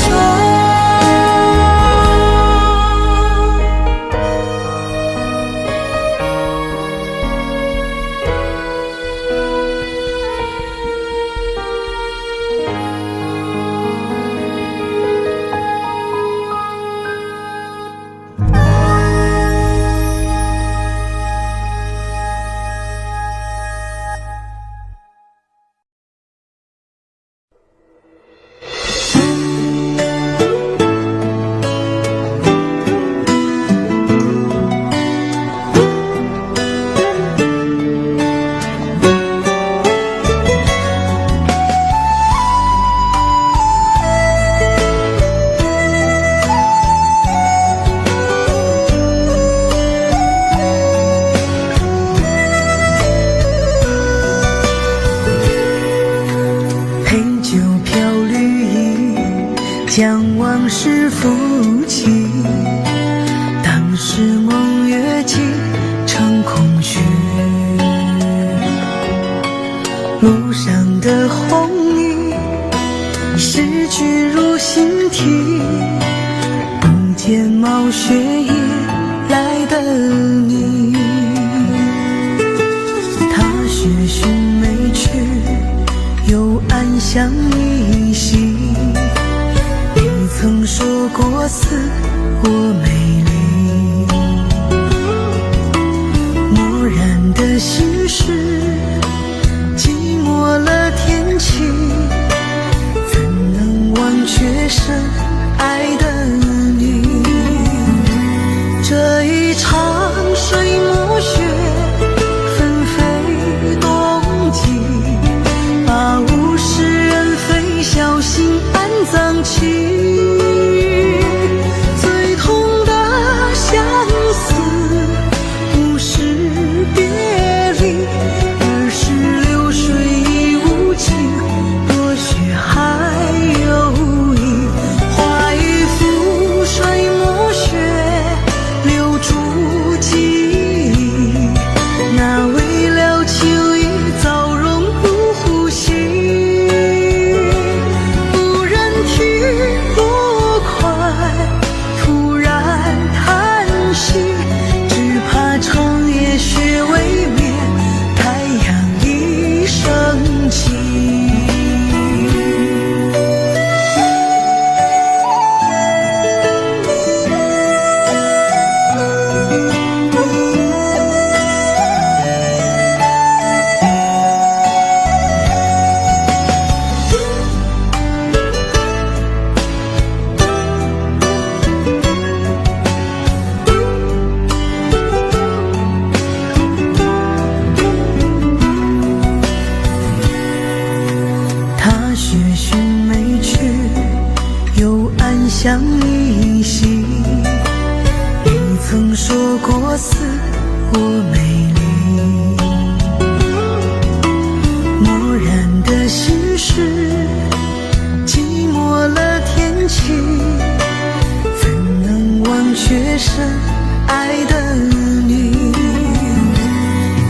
将往事浮起，当时梦越积成空虚，路上的红衣诗句如新题，不见冒雪夜来的你，他学寻没去，又暗香依稀，曾说过似我美丽，漠然的心事，寂寞了天气，怎能忘却深爱的你？这一场水暮雪，纷飞冬季，把物是人非小心安葬起。最痛的相依稀。你曾说过似我美丽，漠然的心事，寂寞了天气，怎能忘却深爱的你？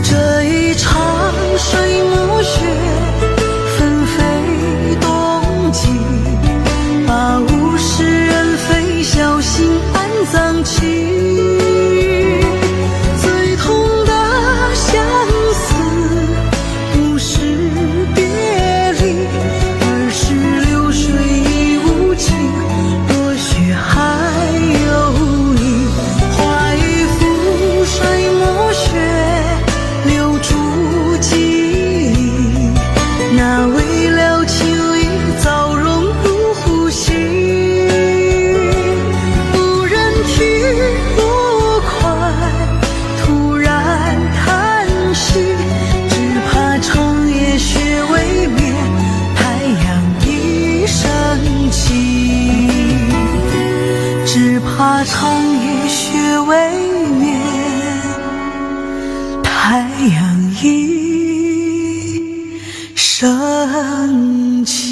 这一场水暮雪，纷飞冬季，把物是人非小心安葬起。最痛的相思不是别离，而是流水已无情，落雪还有意。花已覆水暮雪，留住记忆，那未了情意早融入呼吸。不忍去多快，突然叹息，只怕长夜雪未灭，太阳已升起。只怕长夜雪未灭，太阳已升起。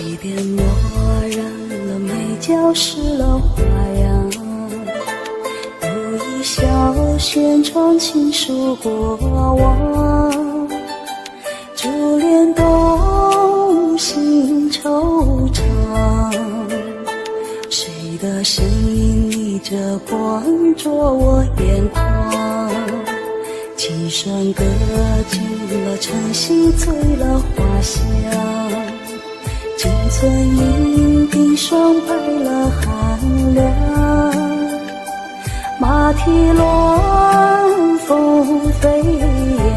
一点墨染了眉角，湿了花样，有一小轩窗轻诉过往，珠帘动心惆怅。谁的身影逆着光灼我眼眶？琴声歌尽了晨曦，醉了花香。金樽银鬓霜白了寒凉，马蹄乱风飞扬，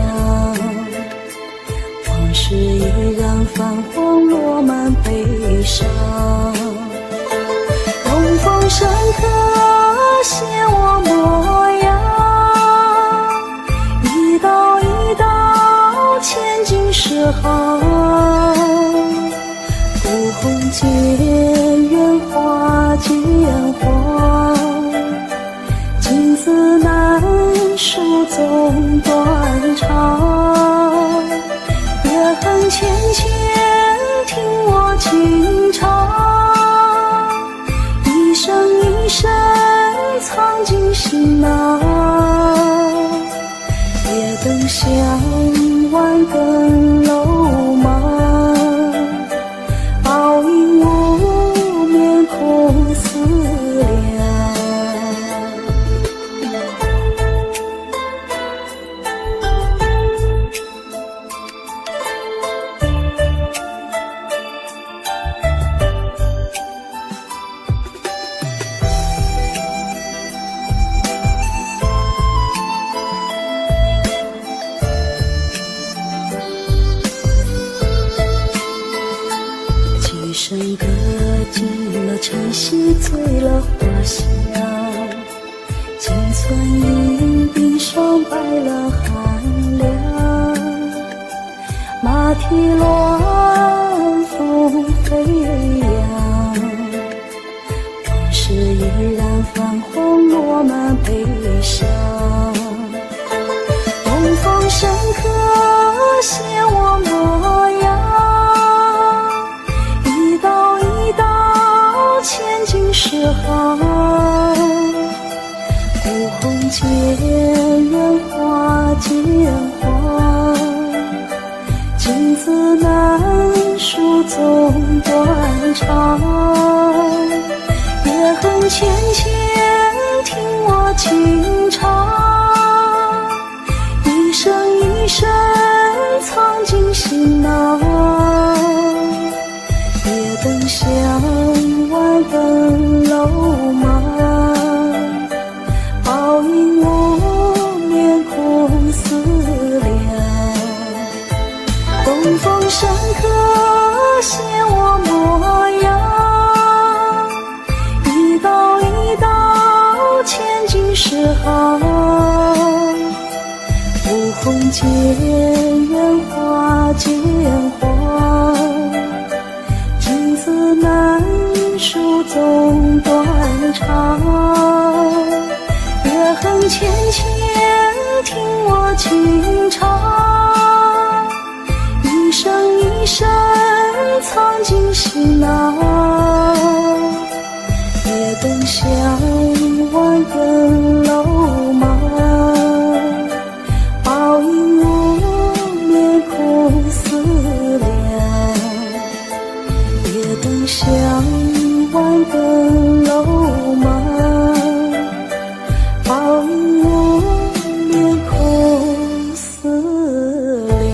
往事依然泛黄，落满悲伤。东风深刻写我模样，一道一道千金诗行。古红渐远，花渐黄，情字难书总断肠。别恨浅浅，听我轻唱，一声一声藏进心囊。别等向晚更漏忙，倒映无面空思量。几声歌尽了晨曦，醉了花香。金樽银鬓霜白了寒凉，马蹄乱风飞扬。往事依然泛黄，落满悲伤。东风深刻写我模样，一道一道千金诗行。古红渐远，花渐黄，情字难书总断肠，也恨浅浅听我轻唱，一声一声藏进心囊，夜灯香，晚灯楼忙，报应我面空思量，东风深刻写我模样，一道一道千金诗行，雾红渐远花渐黄，情字难书总断肠，也恨浅浅听我轻唱，一声一声藏进心囊，夜灯香，晚灯楼忙，报应我面空思量，夜灯香，晚灯楼忙，报应我面空思量。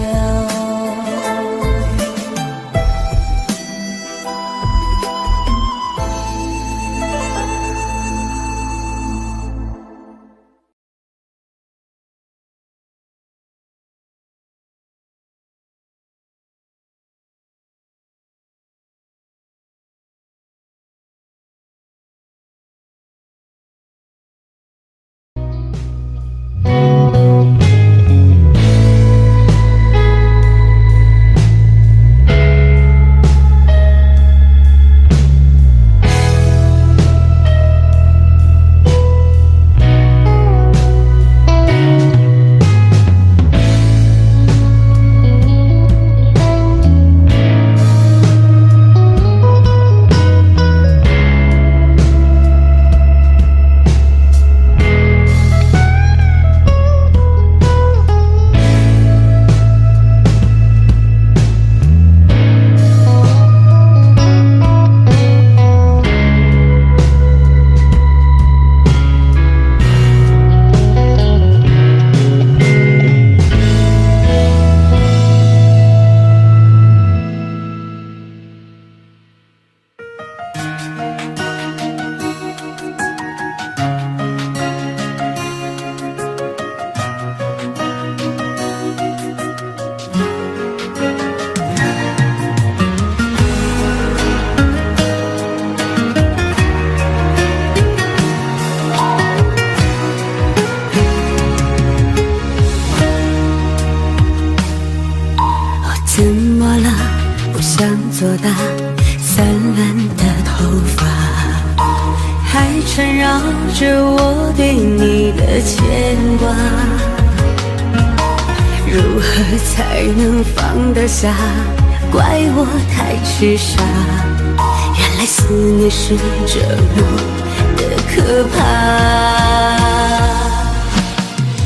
做大散乱的头发，还缠绕着我对你的牵挂。如何才能放得下？怪我太痴傻，原来思念是这么的可怕。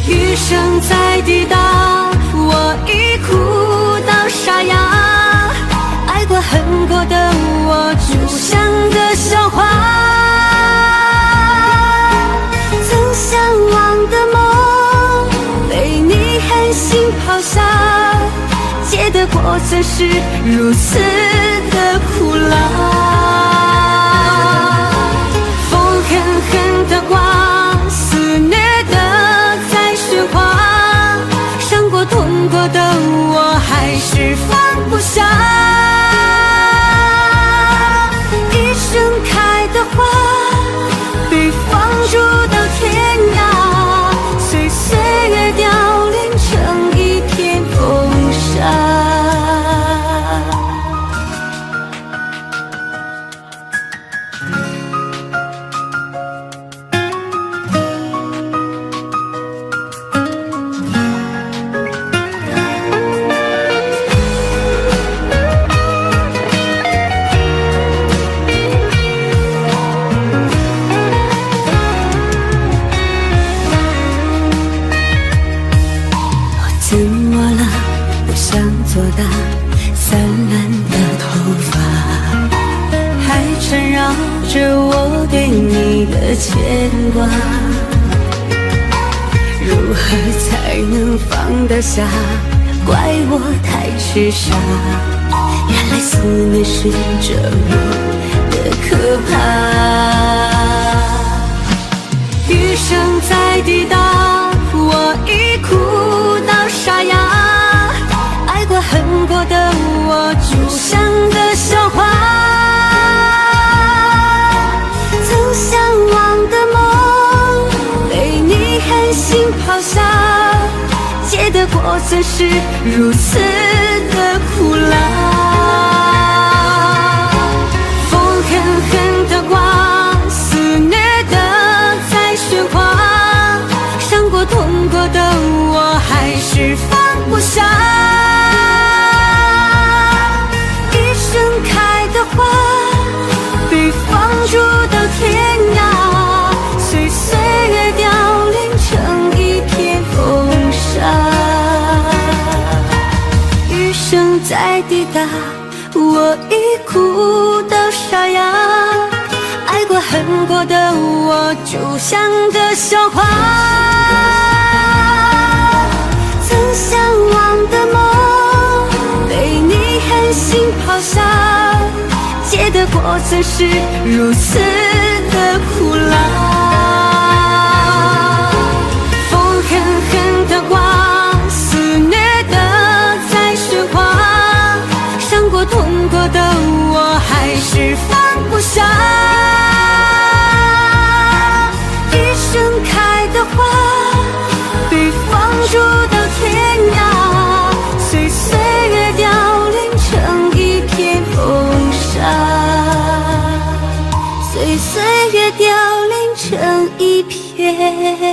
余生再抵达，我已哭到沙哑。爱过恨过的我，就像个笑话。曾向往的梦，被你狠心抛下，结的果曾是如此的苦辣。风狠狠地刮，肆虐的在喧哗，伤过痛过的我，还是放不下。一盛开的花，被放逐到天涯，岁岁凋零成一片风沙。散乱的头发，还缠绕着我对你的牵挂。如何才能放得下？怪我太痴傻，原来思念是这么的可怕。余生在抵达，我已哭到沙哑。爱过恨过的我，就像个笑话。曾向往的梦，被你狠心抛下，结的果怎是如此的苦辣。风狠狠地刮，肆虐的在喧哗，伤过痛过的我还是放不下。一盛开的花，被放逐到天涯，岁岁月凋零成一片风沙。余生在抵达，我已哭到沙哑。爱过恨过的我，就像个笑话。曾向往的梦，被你狠心抛下，结的果怎是如此的苦辣。风狠狠地刮，肆虐的在喧哗，伤过痛过的我还是放不下。一盛开的花，被放逐到天涯，岁岁月凋零成一片风沙，岁岁月凋零成一片